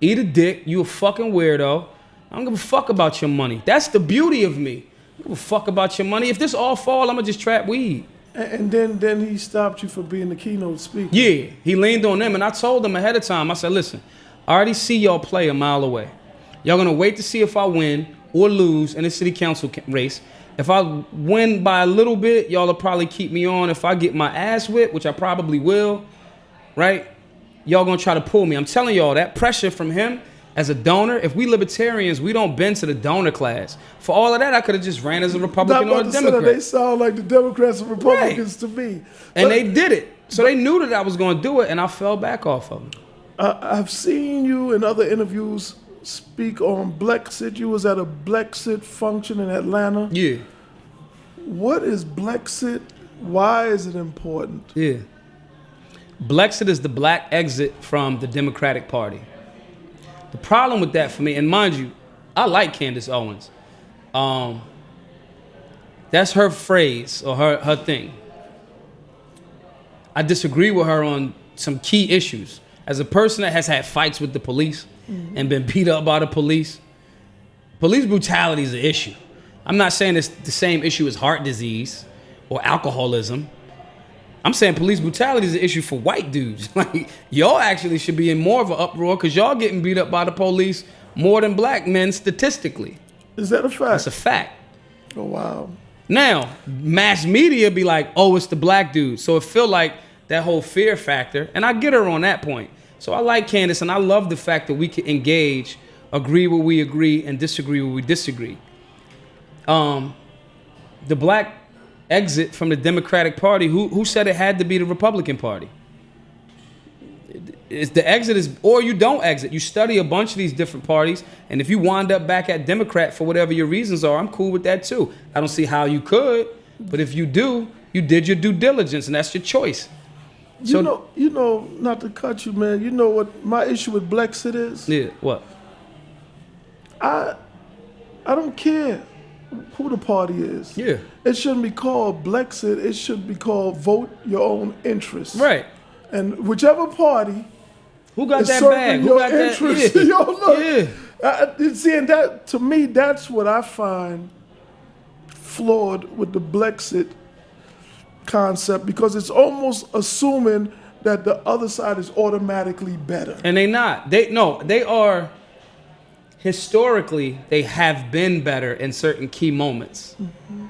Eat a dick. You a fucking weirdo. I don't give a fuck about your money. That's the beauty of me. I don't give a fuck about your money. If this all fall, I'm gonna just trap weed. And then he stopped you for being the keynote speaker. Yeah, he leaned on them, and I told him ahead of time. I said, listen, I already see y'all play a mile away. Y'all gonna wait to see if I win or lose in the city council race. If I win by a little bit, y'all will probably keep me on. If I get my ass whipped, which I probably will, right? Y'all gonna try to pull me. I'm telling y'all, that pressure from him as a donor, if we libertarians, we don't bend to the donor class. For all of that, I could have just ran as a Republican or a Democrat. They sound like the Democrats and Republicans to me. And they did it. So they knew that I was gonna do it, and I fell back off of them. I've seen you in other interviews speak on Blexit. You was at a Blexit function in Atlanta. Yeah. What is Blexit? Why is it important? Yeah. Blexit is the black exit from the Democratic Party. The problem with that for me, and mind you, I like Candace Owens. That's her phrase or her thing. I disagree with her on some key issues. As a person that has had fights with the police and been beat up by the police brutality is an issue. I'm not saying it's the same issue as heart disease or alcoholism. I'm saying police brutality is an issue for white dudes. Like, y'all actually should be in more of an uproar because y'all getting beat up by the police more than black men statistically. Is that a fact? That's a fact. Oh, wow. Now, mass media be like, oh, it's the black dude. So it feel like that whole fear factor. And I get her on that point. So I like Candace, and I love the fact that we can engage, agree where we agree, and disagree where we disagree. The black exit from the Democratic Party, who said it had to be the Republican Party? It's the exit is, or you don't exit. You study a bunch of these different parties, and if you wind up back at Democrat for whatever your reasons are, I'm cool with that too. I don't see how you could, but if you do, you did your due diligence, and that's your choice. So, you know, not to cut you, man. You know what my issue with Blexit is? Yeah, what? I don't care who the party is. Yeah. It shouldn't be called Blexit. It should be called Vote Your Own Interests. Right. And whichever party who got is that serving bag? your Who got interests, that? Yeah. yo, look, Yeah. See, and that, to me, that's what I find flawed with the Blexit concept, because it's almost assuming that the other side is automatically better. And they not. They are. Historically, they have been better in certain key moments. Mm-hmm.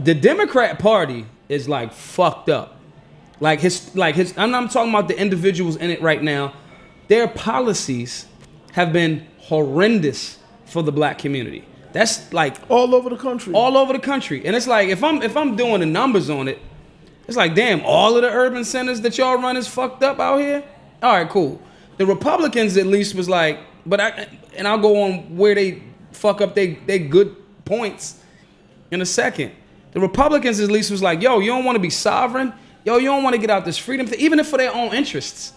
The Democrat Party is like fucked up. Like his. I'm not talking about the individuals in it right now. Their policies have been horrendous for the black community. That's like all over the country. All over the country. And it's like if I'm doing the numbers on it, it's like, damn, all of the urban centers that y'all run is fucked up out here? All right, cool. The Republicans at least was like, I'll go on where they fuck up they good points in a second. The Republicans at least was like, yo, you don't want to be sovereign? Yo, you don't want to get out this freedom thing, even if for their own interests.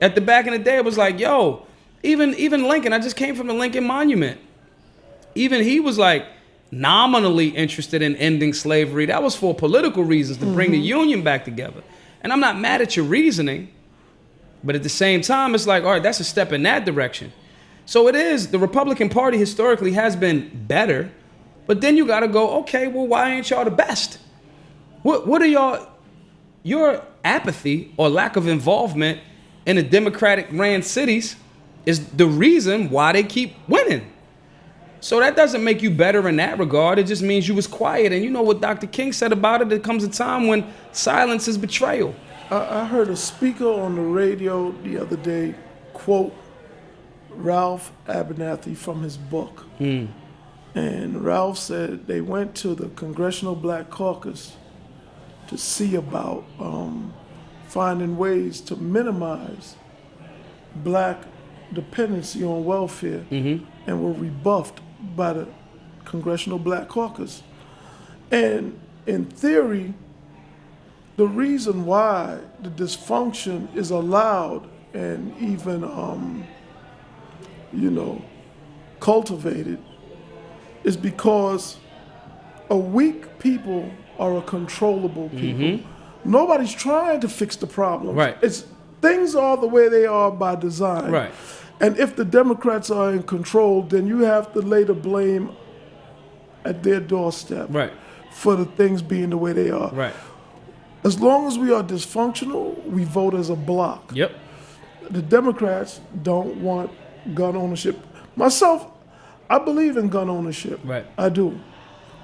At the back in the day, it was like, yo, even Lincoln, I just came from the Lincoln Monument. Even he was like nominally interested in ending slavery. That was for political reasons, to bring the Union back together. And I'm not mad at your reasoning, but at the same time, it's like, all right, that's a step in that direction. So it is, the Republican Party historically has been better, but then you gotta go, okay, well, why ain't y'all the best? What are your apathy or lack of involvement in the Democratic ran cities is the reason why they keep winning. So that doesn't make you better in that regard. It just means you was quiet. And you know what Dr. King said about it? There comes a time when silence is betrayal. I heard a speaker on the radio the other day quote Ralph Abernathy from his book. And Ralph said they went to the Congressional Black Caucus to see about finding ways to minimize black dependency on welfare and were rebuffed by the Congressional Black Caucus. And in theory, the reason why the dysfunction is allowed and even, cultivated is because a weak people are a controllable people. Nobody's trying to fix the problem. Right. Things are the way they are by design. Right. And if the Democrats are in control, then you have to lay the blame at their doorstep for the things being the way they are. Right. As long as we are dysfunctional, we vote as a block. Yep. The Democrats don't want gun ownership. Myself, I believe in gun ownership. Right. I do.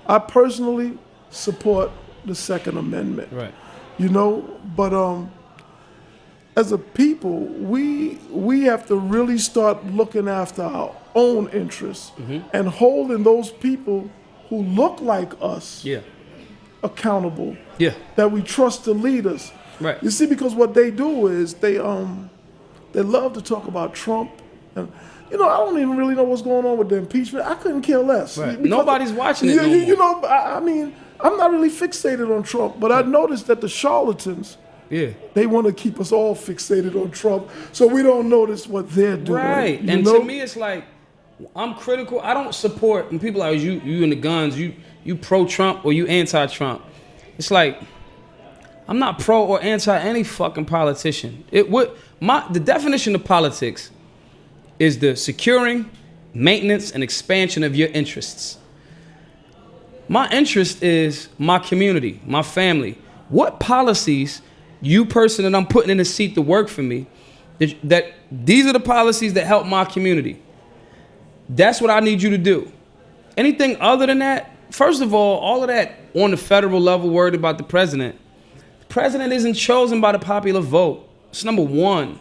I personally support the Second Amendment. Right. But as a people, we have to really start looking after our own interests and holding those people who look like us accountable. Yeah. That we trust to lead us. Right. You see, because what they do is they love to talk about Trump, and I don't even really know what's going on with the impeachment. I couldn't care less. Right. Nobody's watching it no more. I mean, I'm not really fixated on Trump, but I noticed that the charlatans, they want to keep us all fixated on Trump, so we don't notice what they're doing. Right. And to me, it's like, I'm critical. I don't support, and people are like, you in the guns, you pro-Trump or you anti-Trump. It's like, I'm not pro or anti any fucking politician. The definition of politics is the securing, maintenance, and expansion of your interests. My interest is my community, my family. What policies, you person that I'm putting in a seat to work for me, that these are the policies that help my community. That's what I need you to do. Anything other than that, first of all of that on the federal level, worried about the president. The president isn't chosen by the popular vote. It's number one.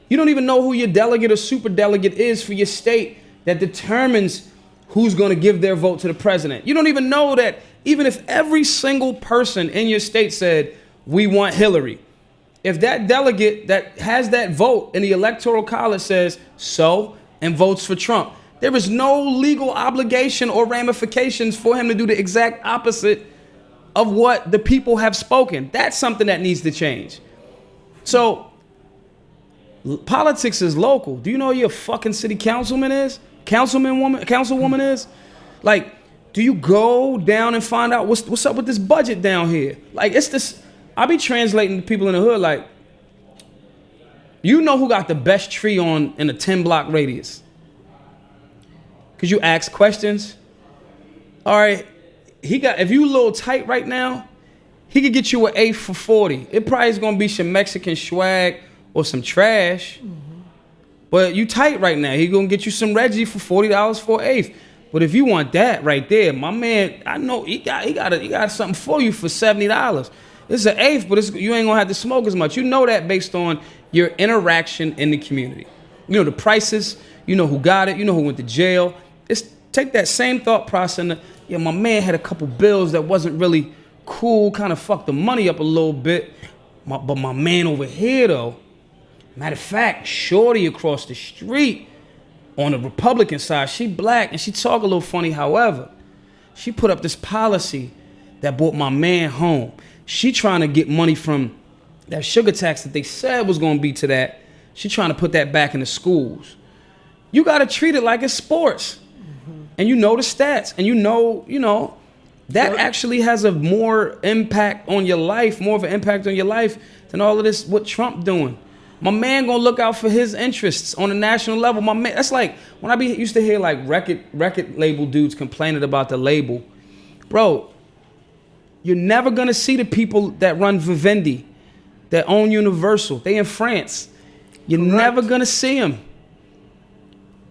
You don't even know who your delegate or super delegate is for your state that determines who's going to give their vote to the president. You don't even know that even if every single person in your state said, we want Hillary, if that delegate that has that vote in the electoral college says so and votes for Trump, there is no legal obligation or ramifications for him to do the exact opposite of what the people have spoken. That's something that needs to change. So politics is local. Do you know who your fucking city councilman is? Councilwoman is? Like, do you go down and find out what's up with this budget down here? Like, it's this. I be translating to people in the hood like, you know who got the best tree in a 10-block radius? Because you ask questions. All right, if you a little tight right now, he could get you an eighth for 40. It probably is going to be some Mexican swag or some trash. But you tight right now. He going to get you some Reggie for $40 for an eighth. But if you want that right there, my man, I know he got something for you for $70. It's an eighth, but you ain't going to have to smoke as much. You know that based on your interaction in the community. You know the prices. You know who got it. You know who went to jail. Take that same thought process. My man had a couple bills that wasn't really cool, kind of fucked the money up a little bit. But my man over here, though, matter of fact, shorty across the street on the Republican side, she black and she talk a little funny. However, she put up this policy that brought my man home. She trying to get money from that sugar tax that they said was going to be to that. She trying to put that back in the schools. You got to treat it like it's sports. And you know the stats, and you know, that actually has a more impact on your life, more of an impact on your life than all of this, what Trump doing. My man gonna look out for his interests on a national level. My man, that's like, when I used to hear like record label dudes complaining about the label. Bro, you're never gonna see the people that run Vivendi, that own Universal. They in France. You're never gonna see them.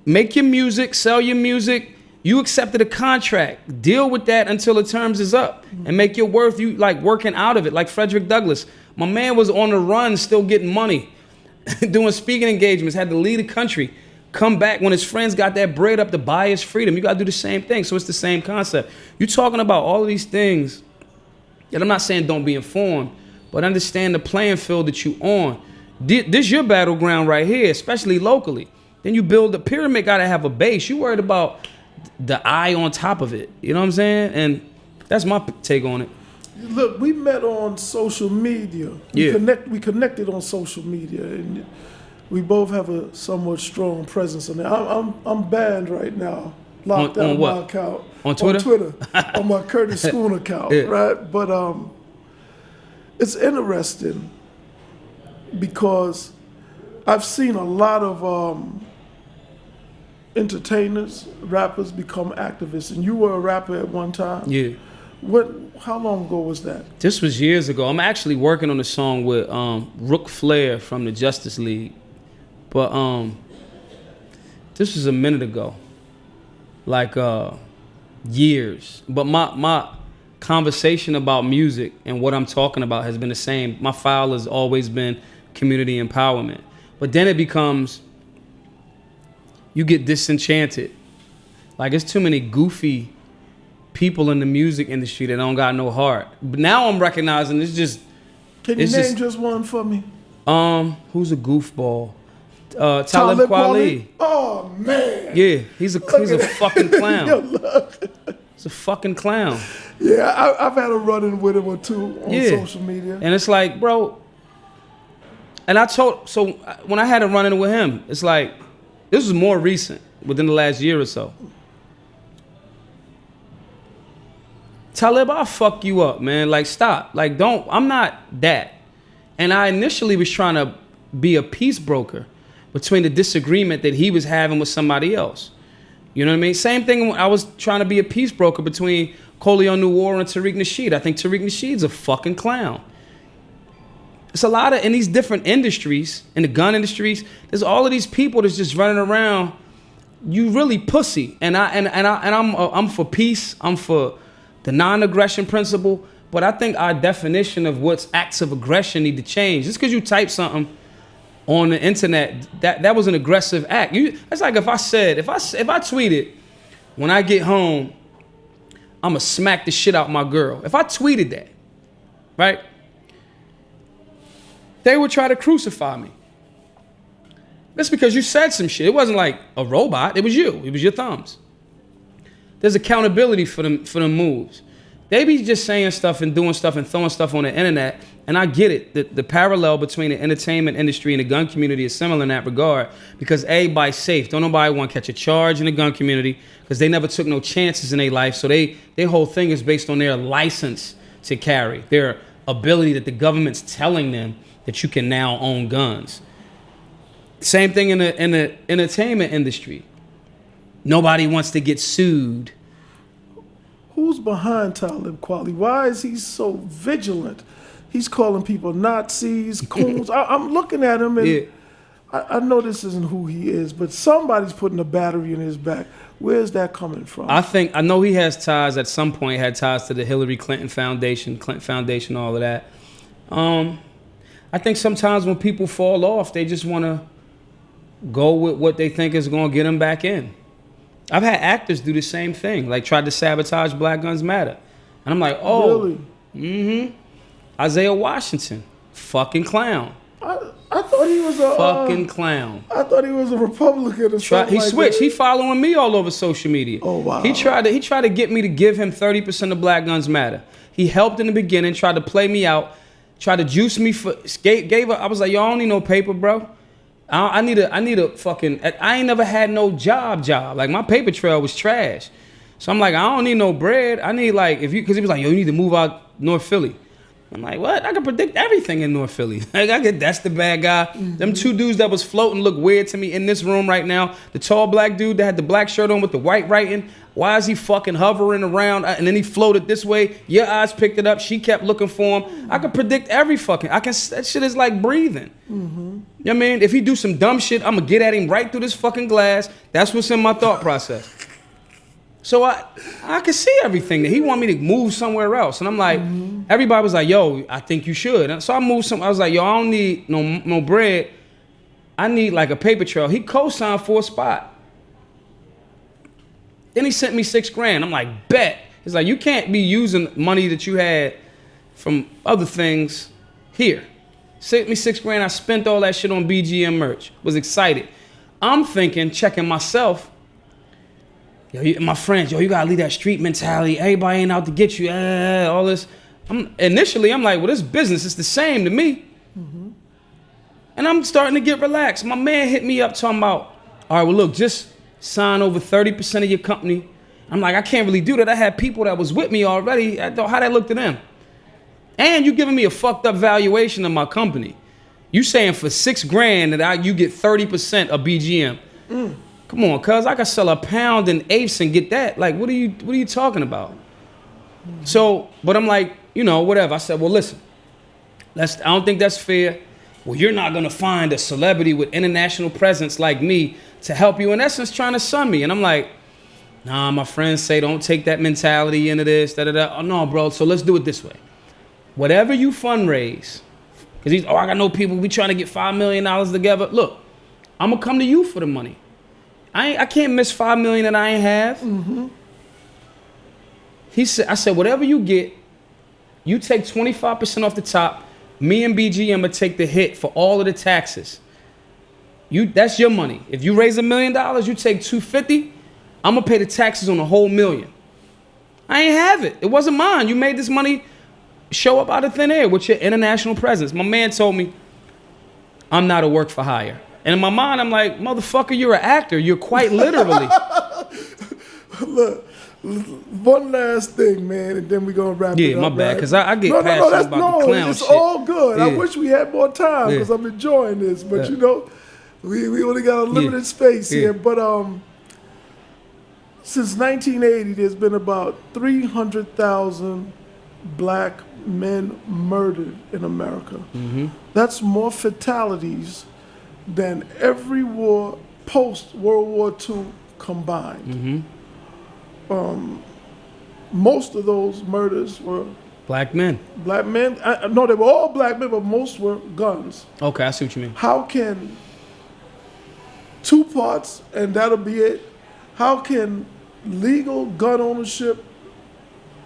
Make your music, sell your music. You accepted a contract. Deal with that until the terms is up and make your worth. You like working out of it, like Frederick Douglass. My man was on the run, still getting money, doing speaking engagements, had to leave the country, come back when his friends got that bread up to buy his freedom. You got to do the same thing. So it's the same concept. You're talking about all of these things, and I'm not saying don't be informed, but understand the playing field that you on. This your battleground right here, especially locally. Then you build the pyramid, gotta have a base. You worried about the eye on top of it. You know what I'm saying? And that's my take on it. Look, we met on social media. We connected on social media, and we both have a somewhat strong presence on there. I'm banned right now, locked out of my account on Twitter, on my Curtis Scoon account, right? But it's interesting because I've seen a lot of entertainers, rappers become activists, and you were a rapper at one time. Yeah. How long ago was that? This was years ago. I'm actually working on a song with Rook Flair from the Justice League. But this was a minute ago. Like years. But my conversation about music and what I'm talking about has been the same. My file has always been community empowerment. But then it becomes, you get disenchanted. Like, it's too many goofy people in the music industry that don't got no heart. But now I'm recognizing it's just. Can you name just one for me? Who's a goofball? Talib Kweli. Oh man. Yeah, he's a fucking clown. He's a fucking clown. Yeah, I've had a run-in with him or two on social media. And it's like, bro. And when I had a run-in with him, it's like, this was more recent, within the last year or so. Talib, I'll fuck you up, man. Like, stop. Like, don't. I'm not that. And I initially was trying to be a peace broker between the disagreement that he was having with somebody else. You know what I mean? Same thing when I was trying to be a peace broker between Coleon Noir and Tariq Nasheed. I think Tariq Nasheed's a fucking clown. It's a lot of, in these different industries, in the gun industries, there's all of these people that's just running around. You really pussy. And I'm for peace. I'm for the non-aggression principle, but I think our definition of what's acts of aggression need to change. Just because you type something on the internet, that was an aggressive act. That's like if I tweeted, when I get home, I'ma smack the shit out my girl. If I tweeted that, right? They would try to crucify me. That's because you said some shit. It wasn't like a robot. It was you. It was your thumbs. There's accountability for them moves. They be just saying stuff and doing stuff and throwing stuff on the internet, and I get it. The parallel between the entertainment industry and the gun community is similar in that regard, because everybody's safe. Don't nobody want to catch a charge in the gun community because they never took no chances in their life, so their whole thing is based on their license to carry, their ability that the government's telling them that you can now own guns. Same thing in the entertainment industry. Nobody wants to get sued. Who's behind Talib Kweli? Why is he so vigilant? He's calling people Nazis, coons. I'm looking at him, and I know this isn't who he is, but somebody's putting a battery in his back. Where's that coming from? I know he has ties, at some point had ties to the Hillary Clinton Foundation, all of that. I think sometimes when people fall off, they just want to go with what they think is going to get them back in. I've had actors do the same thing, like tried to sabotage Black Guns Matter. And I'm like, oh, really? Isaiah Washington, fucking clown. I thought he was a fucking clown. I thought he was a Republican or something. He switched. He following me all over social media. Oh wow. He tried to get me to give him 30% of Black Guns Matter. He helped in the beginning, tried to play me out, tried to juice me for I was like, yo, I don't need no paper, bro. I need a fucking, I ain't never had no job. Like, my paper trail was trash. So I'm like, I don't need no bread. I need, like, because he was like, yo, you need to move out North Philly. I'm like, what? I can predict everything in North Philly. Like, that's the bad guy. Mm-hmm. Them two dudes that was floating look weird to me in this room right now. The tall black dude that had the black shirt on with the white writing. Why is he fucking hovering around? And then he floated this way. Your eyes picked it up. She kept looking for him. I can predict every fucking, that shit is like breathing. Mm-hmm. You know what I mean? If he do some dumb shit, I'm gonna get at him right through this fucking glass. That's what's in my thought process. So I can see everything that he want me to move somewhere else. And I'm like, everybody was like, yo, I think you should. And so I moved I was like, yo, I don't need no bread. I need like a paper trail. He co-signed for a spot. Then he sent me $6,000. I'm like, bet. He's like, you can't be using money that you had from other things here. Sent me $6 grand. I spent all that shit on BGM merch. Was excited. I'm thinking, checking myself. Yo, my friends, yo, you gotta leave that street mentality. Everybody ain't out to get you. All this. Initially, I'm like, well, this business is the same to me. Mm-hmm. And I'm starting to get relaxed. My man hit me up talking about, all right, well, look, just sign over 30% of your company. I'm like, I can't really do that. I had people that was with me already. How that look to them? And you giving me a fucked up valuation of my company. You saying for $6 grand that you get 30% of BGM. Come on, cuz I could sell a pound in eighths and get that. Like, what are you talking about? So, but I'm like, you know, whatever. I said, well, listen, I don't think that's fair. Well, you're not gonna find a celebrity with international presence like me to help you, in essence, trying to sun me. And I'm like, nah, my friends say don't take that mentality into this, da-da-da. Oh, no, bro, so let's do it this way. Whatever you fundraise, because I got no people, we trying to get $5 million together. Look, I'm gonna come to you for the money. I can't miss $5 million that I ain't have. Mm-hmm. I said, whatever you get, you take 25% off the top. Me and BGM will take the hit for all of the taxes. That's your money. If you raise $1 million, you take $250. I'm gonna pay the taxes on the whole $1 million. I ain't have it. It wasn't mine. You made this money show up out of thin air with your international presence. My man told me, I'm not a work for hire. And in my mind, I'm like, motherfucker, you're an actor. You're quite literally. Look, one last thing, man, and then we're going to wrap it up. Yeah, my bad, because I get passionate about the clown it's shit. all good. Yeah. I wish we had more time because I'm enjoying this. But, you know, we only got a limited space here. But since 1980, there's been about 300,000 black men murdered in America. Mm-hmm. That's more fatalities than every war post-World War II combined. Mm-hmm. Most of those murders were black men. Black men. No, they were all black men, but most were guns. Okay, I see what you mean. How can two parts, and that'll be it, how can legal gun ownership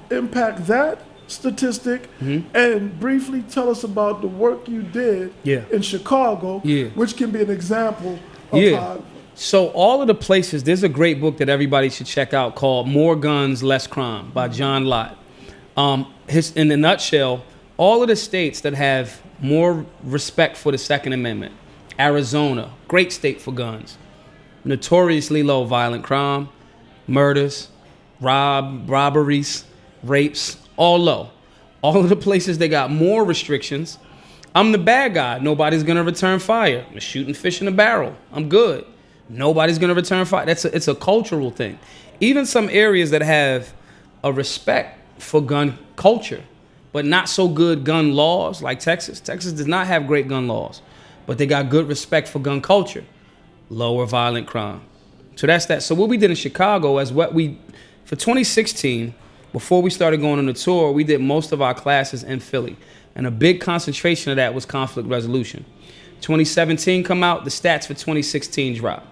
impact that statistic? Mm-hmm. And briefly tell us about the work you did in Chicago, which can be an example of how. So all of the places, there's a great book that everybody should check out called More Guns, Less Crime by John Lott. In a nutshell, all of the states that have more respect for the Second Amendment, Arizona, great state for guns, notoriously low violent crime, murders, robberies, rapes, all low. All of the places they got more restrictions. I'm the bad guy. Nobody's gonna return fire. I'm shooting fish in a barrel. I'm good. Nobody's gonna return fire. It's a cultural thing. Even some areas that have a respect for gun culture, but not so good gun laws, like Texas. Texas does not have great gun laws, but they got good respect for gun culture. Lower violent crime. So that's that. So what we did in Chicago is for 2016, before we started going on the tour, we did most of our classes in Philly. And a big concentration of that was conflict resolution. 2017 come out, the stats for 2016 drop.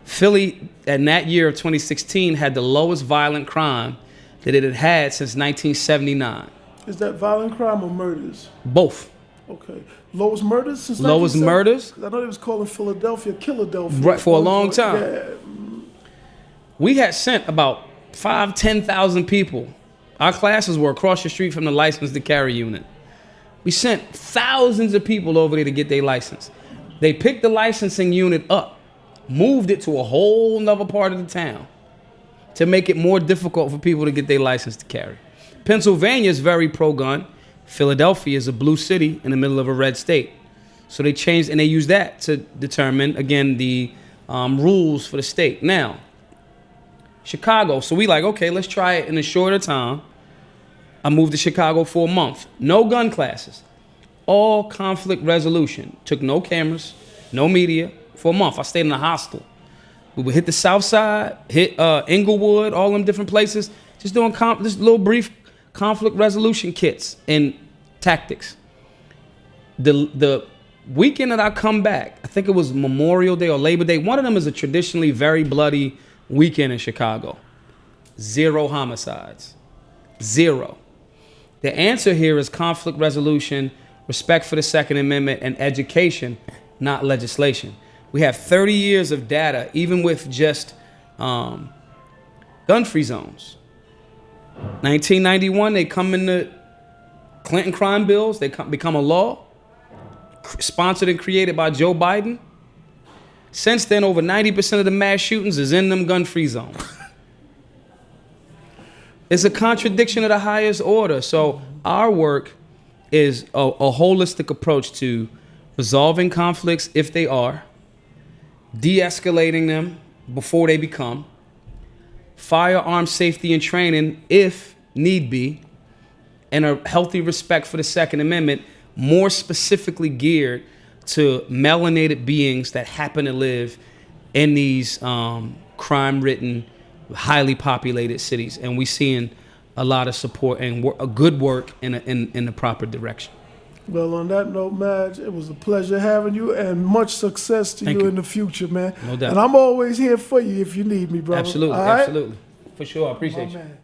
Philly, in that year of 2016, had the lowest violent crime that it had had since 1979. Is that violent crime or murders? Both. Okay. Lowest murders since Lowest murders? I know they was calling Philadelphia Killadelphia. Right, for a long time. Yeah. We had sent about 10,000 people. Our classes were across the street from the license to carry unit. We sent thousands of people over there to get their license. They picked the licensing unit up, moved it to a whole nother part of the town to make it more difficult for people to get their license to carry. Pennsylvania is very pro-gun. Philadelphia is a blue city in the middle of a red state. So they changed, and they used that to determine, again, the rules for the state. Now, Chicago. So we like, okay, let's try it in a shorter time. I moved to Chicago for a month. No gun classes. All conflict resolution. Took no cameras, no media for a month. I stayed in a hostel. We would hit the South Side, hit Inglewood, all them different places, just doing this little brief conflict resolution kits and tactics. The weekend that I come back, I think it was Memorial Day or Labor Day. One of them is a traditionally very bloody weekend in Chicago. 0 homicides. 0. The answer here is conflict resolution, respect for the Second Amendment, and education, not legislation. We have 30 years of data, even with just gun-free zones. 1991, they come in the Clinton crime bills. They become a law, sponsored and created by Joe Biden. Since then, over 90% of the mass shootings is in them gun-free zones. It's a contradiction of the highest order. So our work is a holistic approach to resolving conflicts if they are, de-escalating them before they become, firearm safety and training if need be, and a healthy respect for the Second Amendment, more specifically geared to melanated beings that happen to live in these crime-ridden, highly populated cities. And we're seeing a lot of support and a good work in the proper direction. Well, on that note, Maj, it was a pleasure having you, and much success to you in the future, man. No doubt. And I'm always here for you if you need me, brother. Absolutely, all right? absolutely. For sure, I appreciate you. Man.